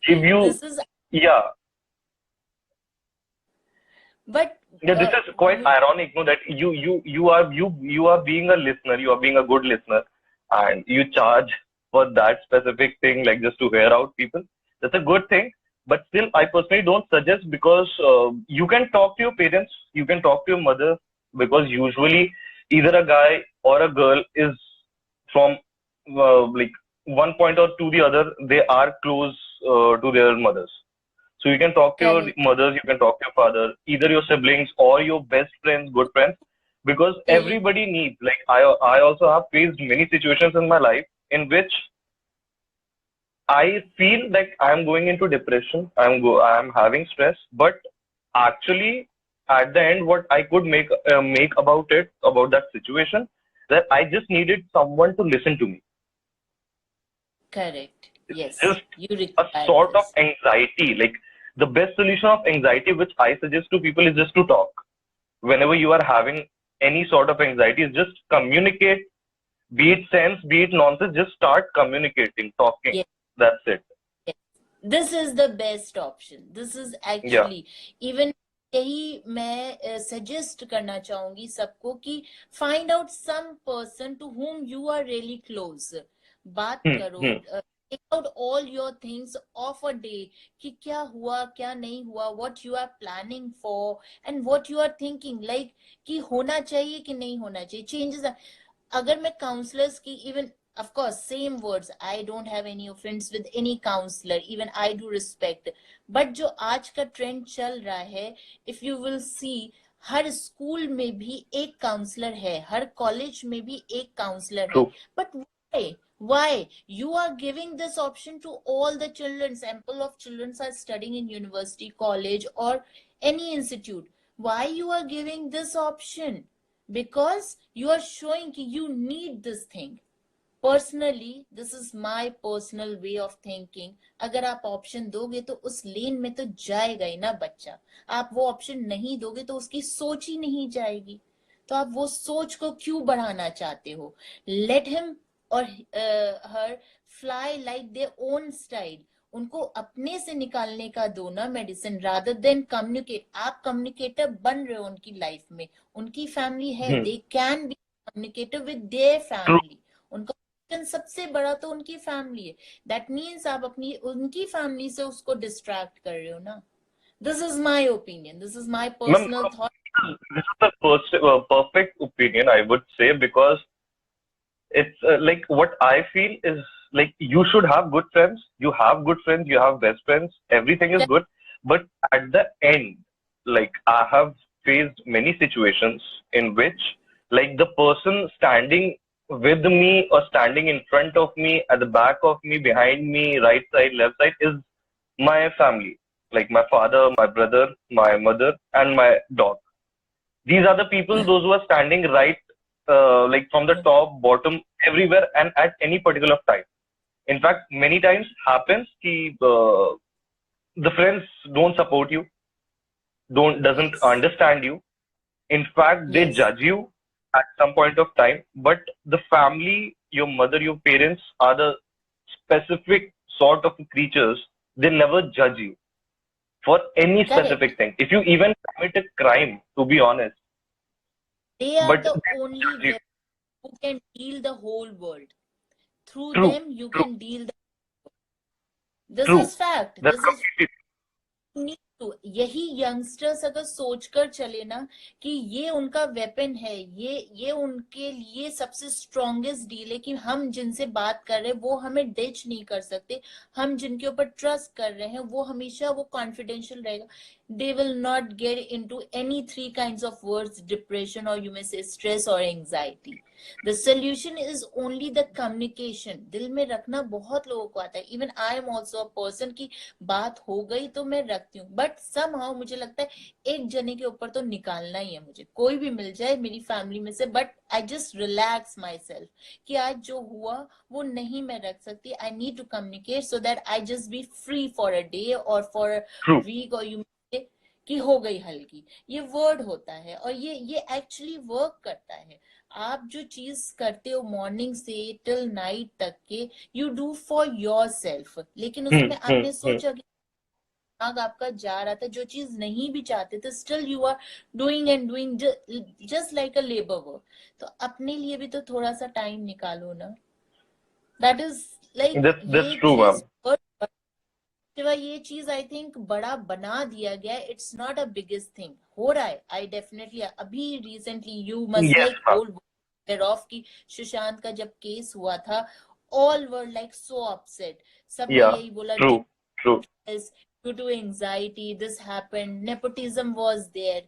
S2: give you,
S1: This is,
S2: yeah,
S1: but
S2: yeah, this is quite ironic, no, that you are being a listener, you are being a good listener, and you charge for that specific thing, like just to hear out people. That's a good thing, but still, I personally don't suggest, because you can talk to your parents, you can talk to your mother, because usually either a guy or a girl is from like one point or to the other, they are close to their mothers. So you can talk to your
S1: correct.
S2: mothers, you can talk to your father, either your siblings or your best friends, good friends, because
S1: Absolutely.
S2: everybody needs. Like I also have faced many situations in my life in which I feel like I'm going into depression. I'm having stress, but actually, at the end, what I could make about it, about that situation, that I just needed someone to listen to me.
S1: Correct.
S2: It's
S1: Yes,
S2: just
S1: you
S2: a
S1: require
S2: sort of
S1: this.
S2: anxiety. Like the best solution of anxiety, which I suggest to people, is just to talk. Whenever you are having any sort of anxiety, is just communicate. Be it sense, be it nonsense, just start communicating, talking.
S1: Yes,
S2: That's it.
S1: yes. This is the best option. This is
S2: Yeah.
S1: actually even, यही मैं suggest करना चाहूंगी सबको कि find out some person to whom you are really close. बात
S2: Hmm,
S1: करो,
S2: hmm,
S1: take out all your things of a day, कि क्या हुआ क्या नहीं हुआ, what you are planning for and what you are thinking, like कि होना चाहिए कि नहीं होना चाहिए, चेंजेस। अगर मैं काउंसलर्स की even, of course same words, I don't have any offense with any counselor, even I do respect, but जो आज का ट्रेंड चल रहा है, if you will see, her school में भी एक काउंसलर है, हर कॉलेज में भी एक काउंसलर है,
S2: true.
S1: but why you are giving this option to all the children? Sample of children are studying in university, college, or any institute. Why you are giving this option? Because you are showing कि you need this thing. Personally, this is my personal way of thinking. अगर आप option दोगे तो उस लेन में तो जाएगा ही ना बच्चा। आप वो ऑप्शन नहीं दोगे तो उसकी सोच ही नहीं जाएगी। तो आप वो सोच को क्यों बढ़ाना चाहते हो? लेट हिम और her fly like their own style. उनको अपने से निकालने का दो ना मेडिसिन, रादर देन कम्युनिकेट। आप कम्युनिकेटर बन रहे हो उनकी लाइफ में, उनकी फैमिली है,
S2: Hmm,
S1: they can be communicator with their
S2: true.
S1: Family. उनका सबसे बड़ा तो उनकी फैमिली है। दैट मीन्स आप अपनी उनकी फैमिली से उसको डिस्ट्रैक्ट कर रहे हो ना। This is my opinion, this is my
S2: Ma'am,
S1: personal thought.
S2: this is the perfect opinion, I would say, because it's like what I feel is like you should have good friends. You have good friends, you have best friends, everything is good. But at the end, like I have faced many situations in which, like, the person standing with me or standing in front of me, at the back of me, behind me, right side, left side, is my family. Like my father, my brother, my mother, and my dog. These are the people, those who are standing right, like from the top, bottom, everywhere, and at any particular time. In fact, many times happens कि the friends don't support you, don't doesn't
S1: Yes,
S2: understand you. In fact, they
S1: yes,
S2: judge you at some point of time. But the family, your mother, your parents are the specific sort of creatures. They never judge you for any
S1: correct.
S2: specific thing. If you even commit a crime, to be honest,
S1: They are
S2: but
S1: the
S2: they
S1: only
S2: judge you.
S1: weapon who can heal the whole world. Through
S2: True,
S1: them you
S2: true,
S1: can deal the, this
S2: true.
S1: is fact,
S2: That's
S1: this is
S2: completely
S1: need to. यही youngsters अगर सोचकर चले ना कि ये उनका weapon है, ये उनके लिए सबसे स्ट्रॉन्गेस्ट डील है, कि हम जिनसे बात कर रहे हैं वो हमें डिच नहीं कर सकते, हम जिनके ऊपर ट्रस्ट कर रहे हैं वो हमेशा वो कॉन्फिडेंशियल रहेगा। they will not get into any three kinds of words, depression, or you may say stress or anxiety. The solution is only the communication. दिल में रखना बहुत लोगों को आता है, even I am also a person की बात हो गई तो मैं रखती हूँ, बट समहाउ मुझे लगता है एक जने के ऊपर तो निकालना ही है मुझे, कोई भी मिल जाए मेरी फैमिली में से, but I just relax myself कि आज जो हुआ वो नहीं मैं रख सकती, I need to communicate so that I just be free for a day और फॉर अ
S2: true.
S1: वीक, और यू कि हो गई हल्की, ये वर्ड होता है और ये एक्चुअली वर्क करता है। आप जो चीज करते हो मॉर्निंग से टिल नाइट तक के, you do for your self, लेकिन उसमें आपने
S2: हम्म।
S1: सोचा कि दिमाग आपका जा रहा था, जो चीज नहीं भी चाहते थे, still you are doing and doing, just like a labour work. तो अपने लिए भी तो थोड़ा सा टाइम निकालो ना। दैट इज लाइक
S2: That's
S1: ये
S2: true,
S1: चीज
S2: ma'am.
S1: शिवा, ये चीज आई थिंक बड़ा बना दिया गया, it's not a biggest thing हो रहा है। आई डेफिनेटली अभी recently you must
S2: Yes,
S1: like
S2: ma'am.
S1: Whole of की सुशांत का जब केस हुआ था, all were like so upset. सबने
S2: Yeah,
S1: यही बोला
S2: true, true.
S1: Due to anxiety this happened, nepotism was there.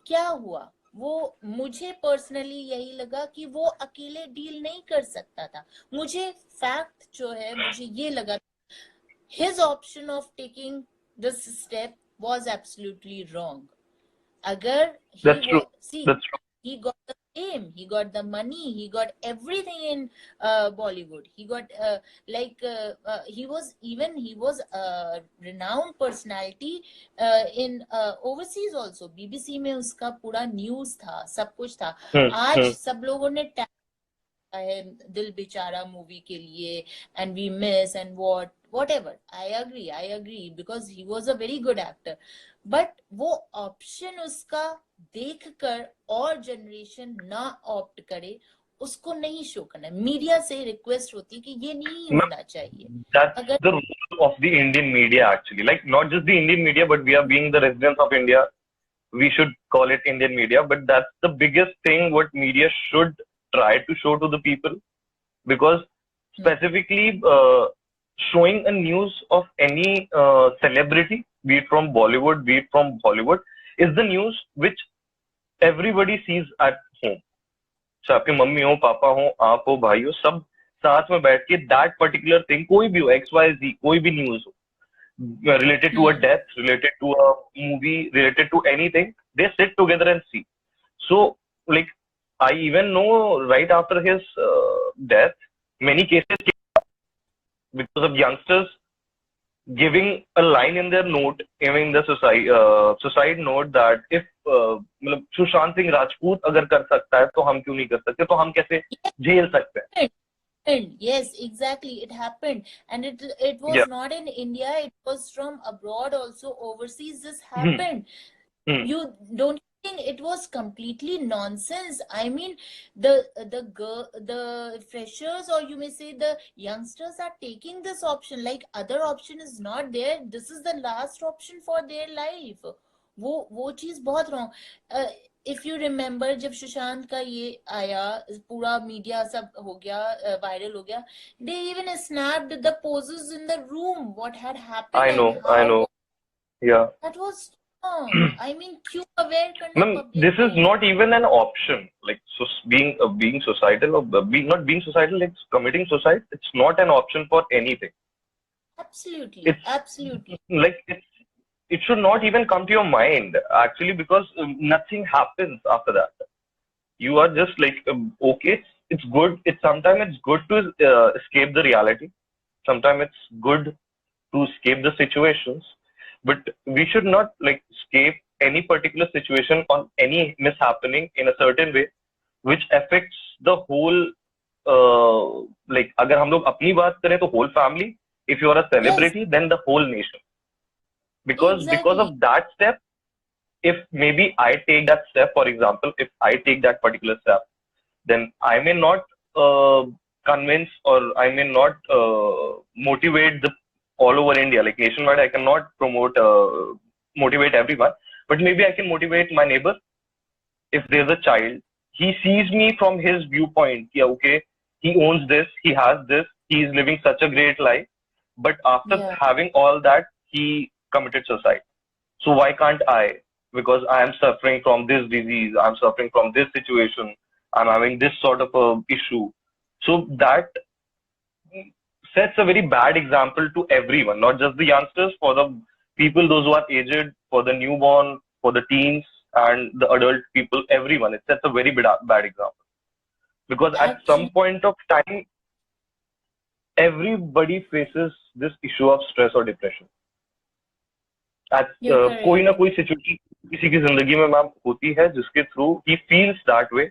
S1: क्या हुआ? वो, मुझे पर्सनली यही लगा कि वो अकेले डील नहीं कर सकता था। मुझे फैक्ट जो है, मुझे ये लगा his option of taking this step was absolutely wrong. Agar he
S2: That's true.
S1: was, see,
S2: That's true.
S1: he got the fame, he got the money, he got everything in Bollywood. He got he was a renowned personality in overseas also. BBC में उसका पूरा news था, सब कुछ था। आज
S2: Hmm.
S1: सब लोगों ने है दिल बेचारा मूवी के लिए, and we miss and whatever. I agree because he was a very good actor, but वो ऑप्शन उसका देखकर और जनरेशन ना ऑप्ट करे, उसको नहीं शो करना। मीडिया से रिक्वेस्ट होती है कि ये नहीं
S2: Ma'am,
S1: होना चाहिए।
S2: that's
S1: अगर
S2: the role of the Indian media actually. Like not just the Indian media, but we are being the residents of India. We should call it Indian media, but that's the biggest thing what media should try to show to the people, because specifically showing a news of any celebrity, be it from Bollywood, be it from Hollywood, is the news which everybody sees at home. So आपके mummy हो, पापा हो, आप हो, भाई हो, सब साथ में बैठ के दैट पर्टिकुलर थिंग, कोई भी हो, एक्स वाई जी, कोई भी न्यूज हो, related to a death, related to a movie, related to anything, they sit together and see. So, like, I even know right after his death, many cases came because of youngsters giving a line in their note, giving the suicide note that if मतलब सुशांत सिंह राजपूत अगर कर सकता है तो हम क्यों नहीं कर सकते, तो हम कैसे झेल सकते हैं.
S1: happened. Yes, exactly. It happened. And it
S2: Yeah.
S1: was not in India, it was from abroad also, overseas this
S2: Hmm.
S1: happened.
S2: Hmm.
S1: You don't think it was completely nonsense? I mean, the freshers, or you may say the youngsters, are taking this option, like other option is not there. This is the last option for their life. वो चीज बहुत wrong. If you remember जब सुशांत का ये आया, पूरा media सब हो गया, वायरल हो गया, they even snapped the poses in the room, what had happened
S2: I
S1: and
S2: know, I
S1: how
S2: know. Yeah.
S1: That was wrong. I mean क्यों अवेयर करना
S2: Ma'am, this
S1: पब्लिक
S2: is
S1: को?
S2: not even an option. Like, so being suicidal, or being not being suicidal, like committing suicide, it's not an option for anything.
S1: Absolutely,
S2: It's
S1: absolutely.
S2: like it should not even come to your mind actually, because nothing happens after that. You are just like okay, it's good. It's sometimes it's good to escape the reality. Sometimes it's good to escape the situations, but we should not like escape any particular situation or any mishappening in a certain way which affects the whole like अगर हम लोग अपनी बात करें तो whole family, if you are a
S1: Yes,
S2: celebrity then the whole nation, because
S1: exactly.
S2: of that step, if maybe I take that step, for example, if I take that particular step, then I may not convince, or I may not motivate the all over India, like nationwide. I cannot promote motivate everyone, but maybe I can motivate my neighbor. If there's a child, he sees me from his viewpoint. Yeah, okay, he owns this, he has this, he is living such a great life, but after
S1: Yeah,
S2: having all that, he committed suicide. So why can't I? Because I am suffering from this disease, I'm suffering from this situation, I'm having this sort of a issue. So that sets a very bad example to everyone, not just the youngsters, for the people, those who are aged, for the newborn, for the teens, and the adult people, everyone. It sets a very bad example. Because at some
S1: actually.
S2: point of time, everybody faces this issue of stress or depression.
S1: You're
S2: कोई ना
S1: correct.
S2: कोई situation किसी की जिंदगी में ma'am होती है जिसके through he feels that way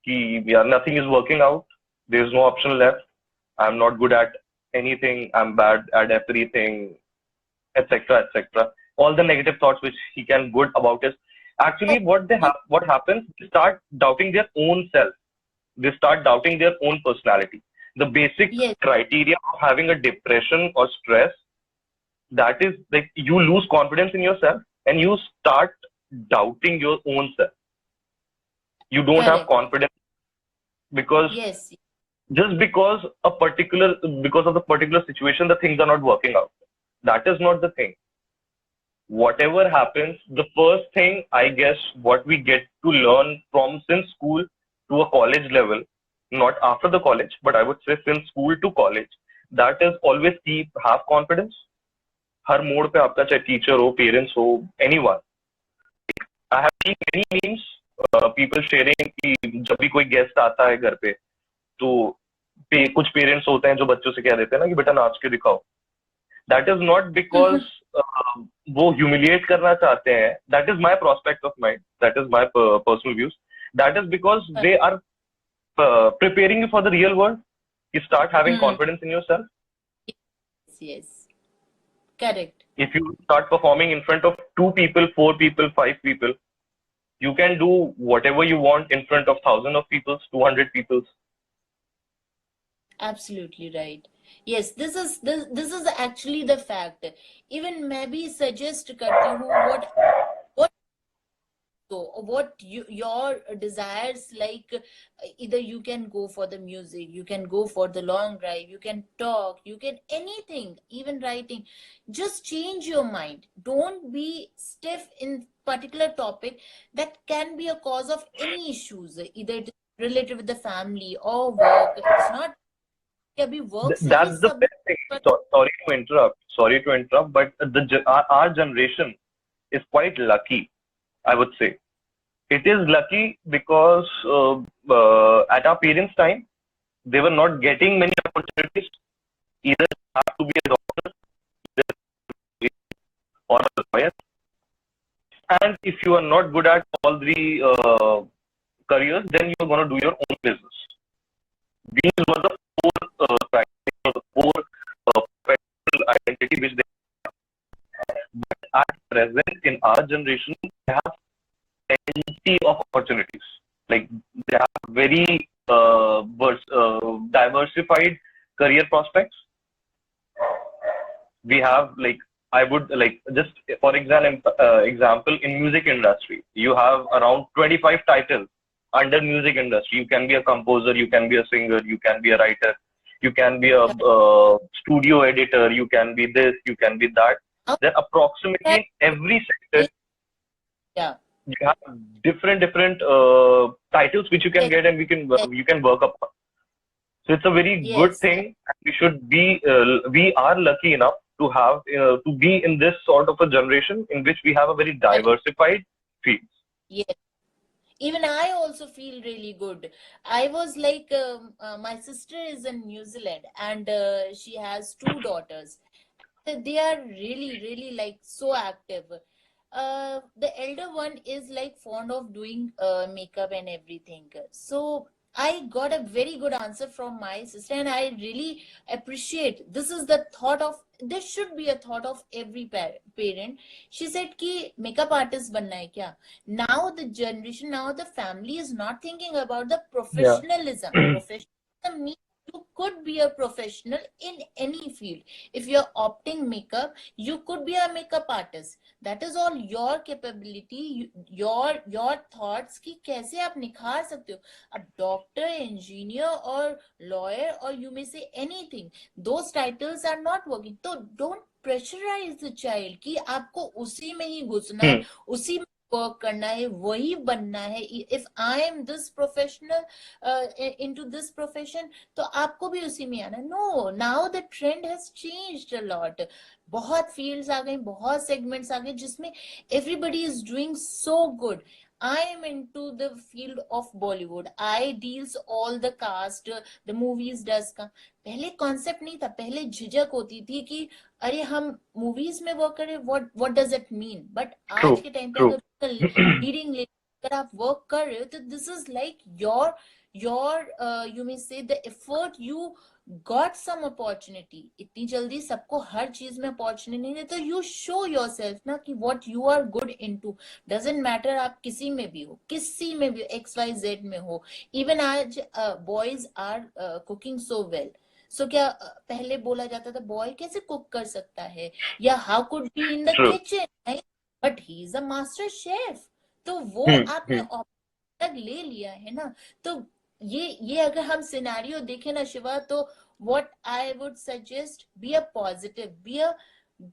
S2: कि यार nothing is working out, there is no option left, I am not good at anything, I am bad at everything, etc., etc. All the negative thoughts which he can good about is actually what happens. They start doubting their own self. They start doubting their own personality. The basic
S1: Yes,
S2: criteria of having a depression or stress, that is like you lose confidence in yourself and you start doubting your own self. You don't have
S1: correct.
S2: confidence because
S1: Yes,
S2: just because of the particular situation the things are not working out. That is not the thing. Whatever happens, the first thing I guess what we get to learn from since school to a college level, not after the college, but I would say since school to college, that is always keep have confidence. हर मोड़ पे आपका चाहे teacher हो, parents हो, anyone. I have seen many memes, people sharing कि जब भी कोई गेस्ट आता है घर पे तो कुछ पेरेंट्स होते हैं जो बच्चों से कह देते हैं ना कि बेटा नाच के दिखाओ. That is not because वो humiliate करना चाहते हैं. That is my prospect of mind. That is my personal views. That is because they are preparing you for the real world. You start having
S1: hmm.
S2: confidence in yourself.
S1: Yes, yes, correct.
S2: If you start performing in front of 2 people, 4 people, 5 people, you can do whatever you want in front of thousands of people, 200 people.
S1: Absolutely right. Yes, this is actually the fact. Even मैं भी suggest करती हूँ what so what your desires like, either you can go for the music, you can go for the long drive, you can talk, you can anything, even writing. Just change your mind. Don't be stiff in particular topic that can be a cause of any issues, either it is related with the family or work. It's not कि अभी work से ही
S2: That's the
S1: सब.
S2: best thing. Sorry to interrupt, but our generation is quite lucky, I would say. It is lucky because at our parents' time, they were not getting many opportunities. Either you have to be a doctor or a lawyer. And if you are not good at all three careers, then you're going to do your own business. These were the four criteria, the four professional identity which they have. But at present, in our generation, they have plenty of opportunities. Like they have very diversified career prospects. We have like I would like just for example in music industry, you have around 25 titles under music industry. You can be a composer, you can be a singer, you can be a writer, you can be a studio editor, you can be this, you can be that. Then approximately in every sector
S1: Yeah.
S2: you have different titles which you can
S1: Yes,
S2: get and you can work upon. So it's a very good
S1: yes,
S2: thing. We are lucky enough to have to be in this sort of a generation in which we have a very
S1: correct.
S2: diversified field.
S1: Yes. Even I also feel really good. I was like, my sister is in New Zealand and she has two daughters. They are really, really like so active. The elder one is like fond of doing makeup and everything. So I got a very good answer from my sister, and I really appreciate. This is the thought of, there should be a thought of every parent. She said कि makeup artist बनना है क्या? Now the generation, now the family is not thinking about the
S2: Yeah.
S1: professionalism. Professionalism means you could be a professional in any field. If you're opting makeup, you could be a makeup artist. That is all your capability, your thoughts कि कैसे आप निखार सकते हो. A doctor, engineer or lawyer, or you may say anything. Those titles are not working. So don't pressurize the child कि आपको उसी में ही घुसना है, उसी में वर्क करना है, वही बनना है. If I am this professional into this profession, तो आपको भी उसी में आना. No, now the trend has changed a lot. बहुत फील्ड्स आ गई, बहुत सेगमेंट्स आ गए जिसमें everybody is doing so good. I am into the field of Bollywood. I deals all the cast, the movies does का. पहले कॉन्सेप्ट नहीं था, पहले झिझक होती थी कि अरे हम मूवीज में वर्क करें, what does it mean. But आज
S2: True,
S1: के टाइम पे
S2: true.
S1: अगर लीडिंग, अगर आप वर्क कर रहे हो तो this is like your you may say the effort you got some opportunity. इतनी जल्दी सबको हर चीज में अपॉर्चुनिटी नहीं है, तो यू शो योर सेल्फ ना कि what you are good into. Doesn't matter आप किसी में भी हो, किसी में भी XYZ में हो. इवन आज boys are cooking so well. So क्या पहले बोला जाता था बॉय कैसे कुक कर सकता है, या how could be in the
S2: True.
S1: Kitchen, but he is a master chef. तो वो
S2: Hmm.
S1: आपने तक ले लिया है ना. तो ये अगर हम सिनेरियो देखें ना शिवा, तो what I would suggest, be a positive, be a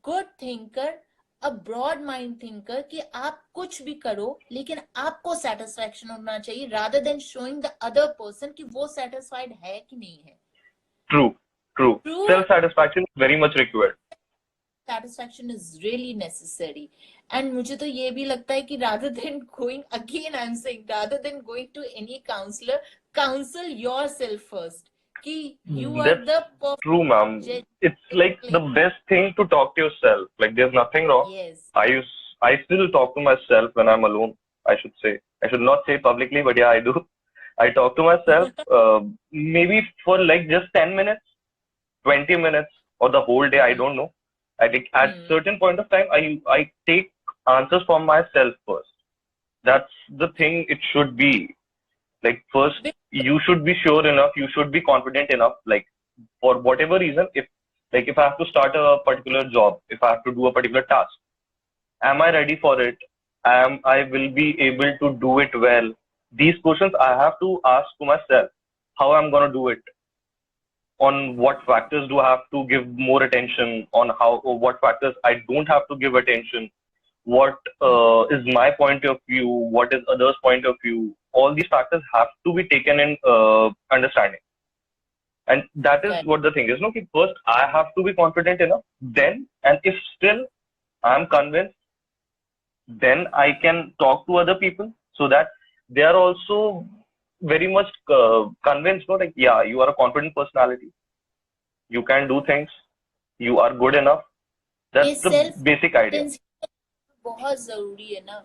S1: good thinker, a broad mind thinker, कि आप कुछ भी करो लेकिन आपको सेटिस्फैक्शन होना चाहिए, rather than showing the other person कि वो सेटिस्फाइड है कि नहीं है.
S2: True, true.
S1: True
S2: Self-satisfaction is very much required.
S1: satisfaction is really necessary. And मुझे तो ये भी लगता है कि rather than going, again I'm saying, rather than going to any counselor, counsel yourself first कि you are
S2: That's
S1: the
S2: true,
S1: perfect
S2: ma'am.
S1: judge.
S2: It's like the best thing to talk to yourself. Like there's nothing wrong.
S1: Yes.
S2: I still talk to myself when I'm alone. I should say. I should not say publicly, but yeah, I do. I talk to myself, maybe for like just 10 minutes, 20 minutes, or the whole day. I don't know. I think at
S1: Hmm.
S2: certain point of time, I take answers from myself first. That's the thing it should be. Like first, you should be sure enough. You should be confident enough. Like for whatever reason, if I have to start a particular job, if I have to do a particular task, am I ready for it? I will be able to do it well? These questions I have to ask to myself. How I'm gonna do it? On what factors do I have to give more attention? On how or what factors I don't have to give attention? What
S1: Hmm.
S2: is my point of view? What is others' point of view? All these factors have to be taken in understanding. And that is
S1: Correct.
S2: what the thing is. No, first I have to be confident enough. Then, and if still I'm convinced, then I can talk to other people so that they are also very much convinced. No, like yeah, you are a confident personality. You can do things. You are good enough.
S1: ये
S2: That's the
S1: self
S2: basic idea.
S1: Confidence बहुत जरूरी है ना.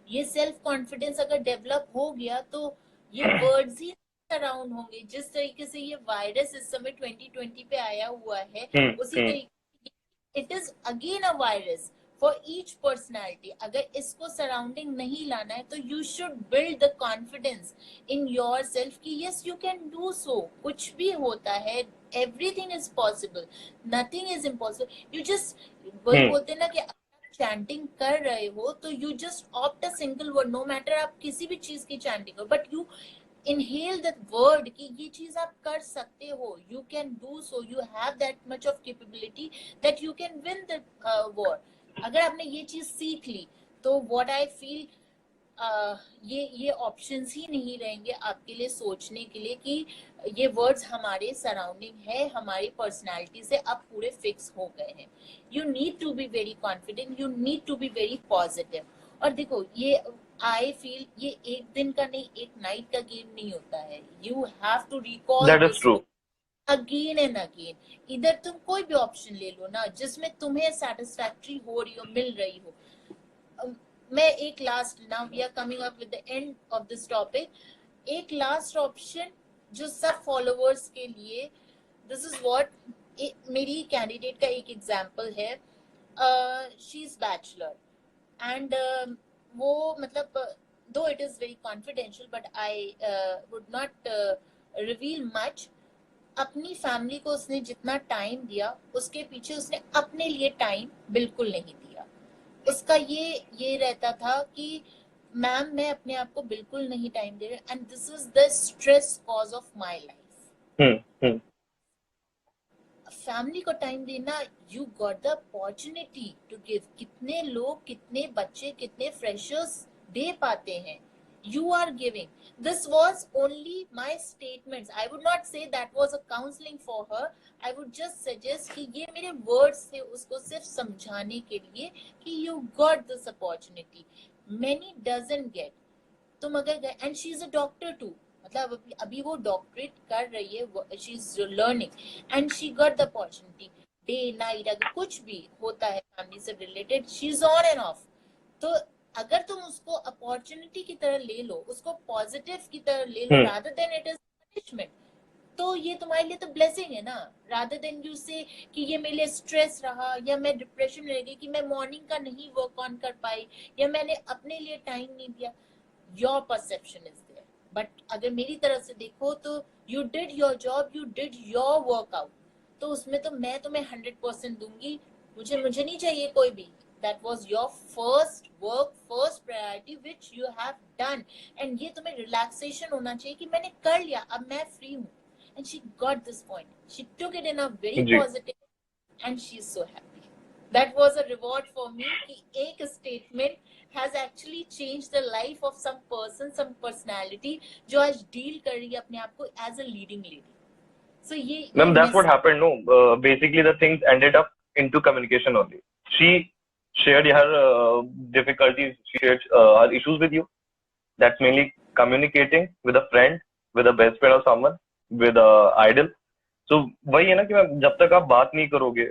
S1: ये self confidence अगर develop हो गया तो ये वर्ड्स ही अराउंड होंगे. जिस तरीके से ये वायरस इस समय 2020 पे आया हुआ है,
S2: Hmm,
S1: उसी
S2: hmm.
S1: तरीके it is again a virus for each personality. अगर इसको सराउंडिंग नहीं लाना है तो you should build the confidence in yourself कि yes you can do so. कुछ भी होता है, everything is possible, nothing is impossible. You just, वही
S2: Hmm.
S1: बोलते हैं ना कि चैंटिंग कर रहे हो तो you just opt a single word, no matter आप किसी भी चीज की चैंटिंग हो, but you inhale that word कि ये चीज आप कर सकते हो. You can do so. You have that much of capability that you can win the war. अगर आपने ये चीज सीख ली तो what I feel, ये ऑप्शंस ही नहीं रहेंगे आपके लिए सोचने के लिए कि ये वर्ड्स हमारे सराउंडिंग है, हमारी पर्सनालिटी से अब पूरे फिक्स हो गए हैं. You need to be very confident, you need to be very positive. और देखो ये आई फील ये एक दिन का नहीं, एक नाइट का गेम नहीं होता है. You have to recall
S2: That is
S1: this
S2: true.
S1: Again and again. इधर तुम कोई भी ऑप्शन ले लो ना जिसमें तुम्हें सेटिस्फैक्ट्री हो रही हो, मिल रही हो. मैं एक last, now we are coming up with the end of this topic, एक लास्ट ऑप्शन जो सब फॉलोअर्स के लिए, दिस इज व्हाट, मेरी कैंडिडेट का एक एग्जांपल है. शी इज बैचलर एंड वो मतलब दो it is very confidential but I would not reveal much. अपनी फैमिली को उसने जितना टाइम दिया उसके पीछे उसने अपने लिए टाइम बिल्कुल नहीं दिया. उसका ये रहता था कि मैम मैं अपने आप को बिल्कुल नहीं टाइम दे रही, and this is the stress cause of my life.
S2: Hmm, hmm.
S1: Family को टाइम देना, you got the opportunity to give. कितने लोग, कितने बच्चे, कितने फ्रेशर्स दे पाते हैं. You are giving. This was only my statements. I would not say that was a counseling for her. I would just suggest कि ये मेरे words थे उसको सिर्फ समझाने के लिए कि you got this opportunity. Many doesn't get. तुम अगर गए, and she is a doctor too, मतलब अभी वो डॉक्टरेट कर रही है, she is learning and she got the opportunity. Day night अगर कुछ भी होता है फैमिली से related, she is on and off. तो अगर तुम उसको अपॉर्चुनिटी की तरह ले लो, उसको पॉजिटिव की तरह ले लो,
S2: hmm.
S1: Rather than it is punishment, तो ये तुम्हारे लिए तो ब्लेसिंग है ना। रादर देन यू से कि ये मेरे लिए स्ट्रेस रहा, या मैं डिप्रेशन में रह गई कि मैं मॉर्निंग का नहीं वर्क ऑन कर पाई, या मैंने अपने लिए टाइम नहीं दिया। Your perception is there, but अगर मेरी तरफ से देखो तो you did your job, you did your workout, तो उसमें तो मैं तुम्हें 100% दूंगी। मुझे मुझे नहीं चाहिए कोई भी। That was your first work, first priority which you have done, and ये तुम्हें रिलैक्सेशन होना चाहिए कि मैंने कर लिया, अब मैं फ्री हूँ। And she got this point. She took it in a very
S2: ji.
S1: positive, and she's so happy. That was a reward for me कि एक statement has actually changed the life of some person, some personality जो आज deal कर रही है अपने आप को as a leading lady. So ये
S2: Ma'am, that's what
S1: message.
S2: happened. No, basically the things ended up into communication only. She shared her difficulties, she shared her issues with you. That's mainly communicating with a friend, with a best friend or someone, with a idol. So वही है ना कि ma'am, जब तक आप बात नहीं करोगे,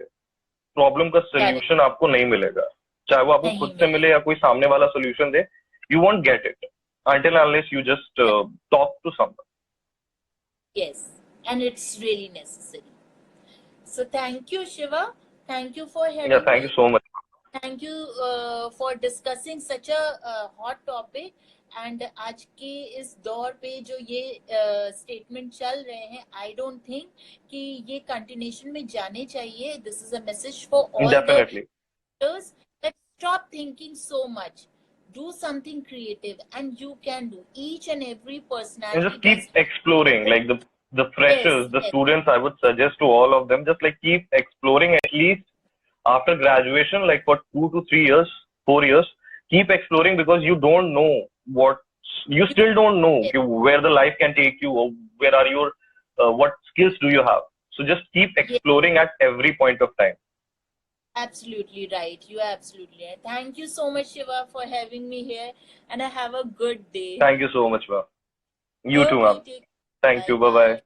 S2: प्रॉब्लम का
S1: Correct.
S2: सोल्यूशन आपको नहीं मिलेगा। चाहे वो आपको खुद
S1: नहीं
S2: से
S1: मिले.
S2: मिले या कोई सामने वाला solution they, you won't get it until unless you just talk to someone.
S1: Yes, and it's really necessary. So thank you, Shiva. Thank you for
S2: Yeah,
S1: having
S2: thank you
S1: me.
S2: so much.
S1: Thank you for discussing such a hot topic. And आज के इस दौर पे जो ये statement चल रहे हैं, आई डोंट थिंक कि ये कंटिन्यूशन में जाने चाहिए। This is a message for all the
S2: Definitely.
S1: Leaders that stop thinking so much, do something creative, and you can do. Each and every
S2: And
S1: personality
S2: just keep
S1: does
S2: exploring. Like the
S1: yes
S2: freshers, the
S1: yes
S2: students, I would suggest to all of them, just like keep exploring at least after graduation, like for 2 to 3 years, 4 years, keep exploring because you don't know what you
S1: you,
S2: still don't know where the life can take you or where are your what skills do you have. So just keep exploring at every point of time.
S1: absolutely right. You are absolutely right. Thank you so much, Shiva, for having me here, and I have a good day.
S2: Thank you so much, ma'am. You too,
S1: Okay,
S2: ma'am.
S1: take.
S2: Thank
S1: Bye
S2: you. Bye bye.
S1: bye.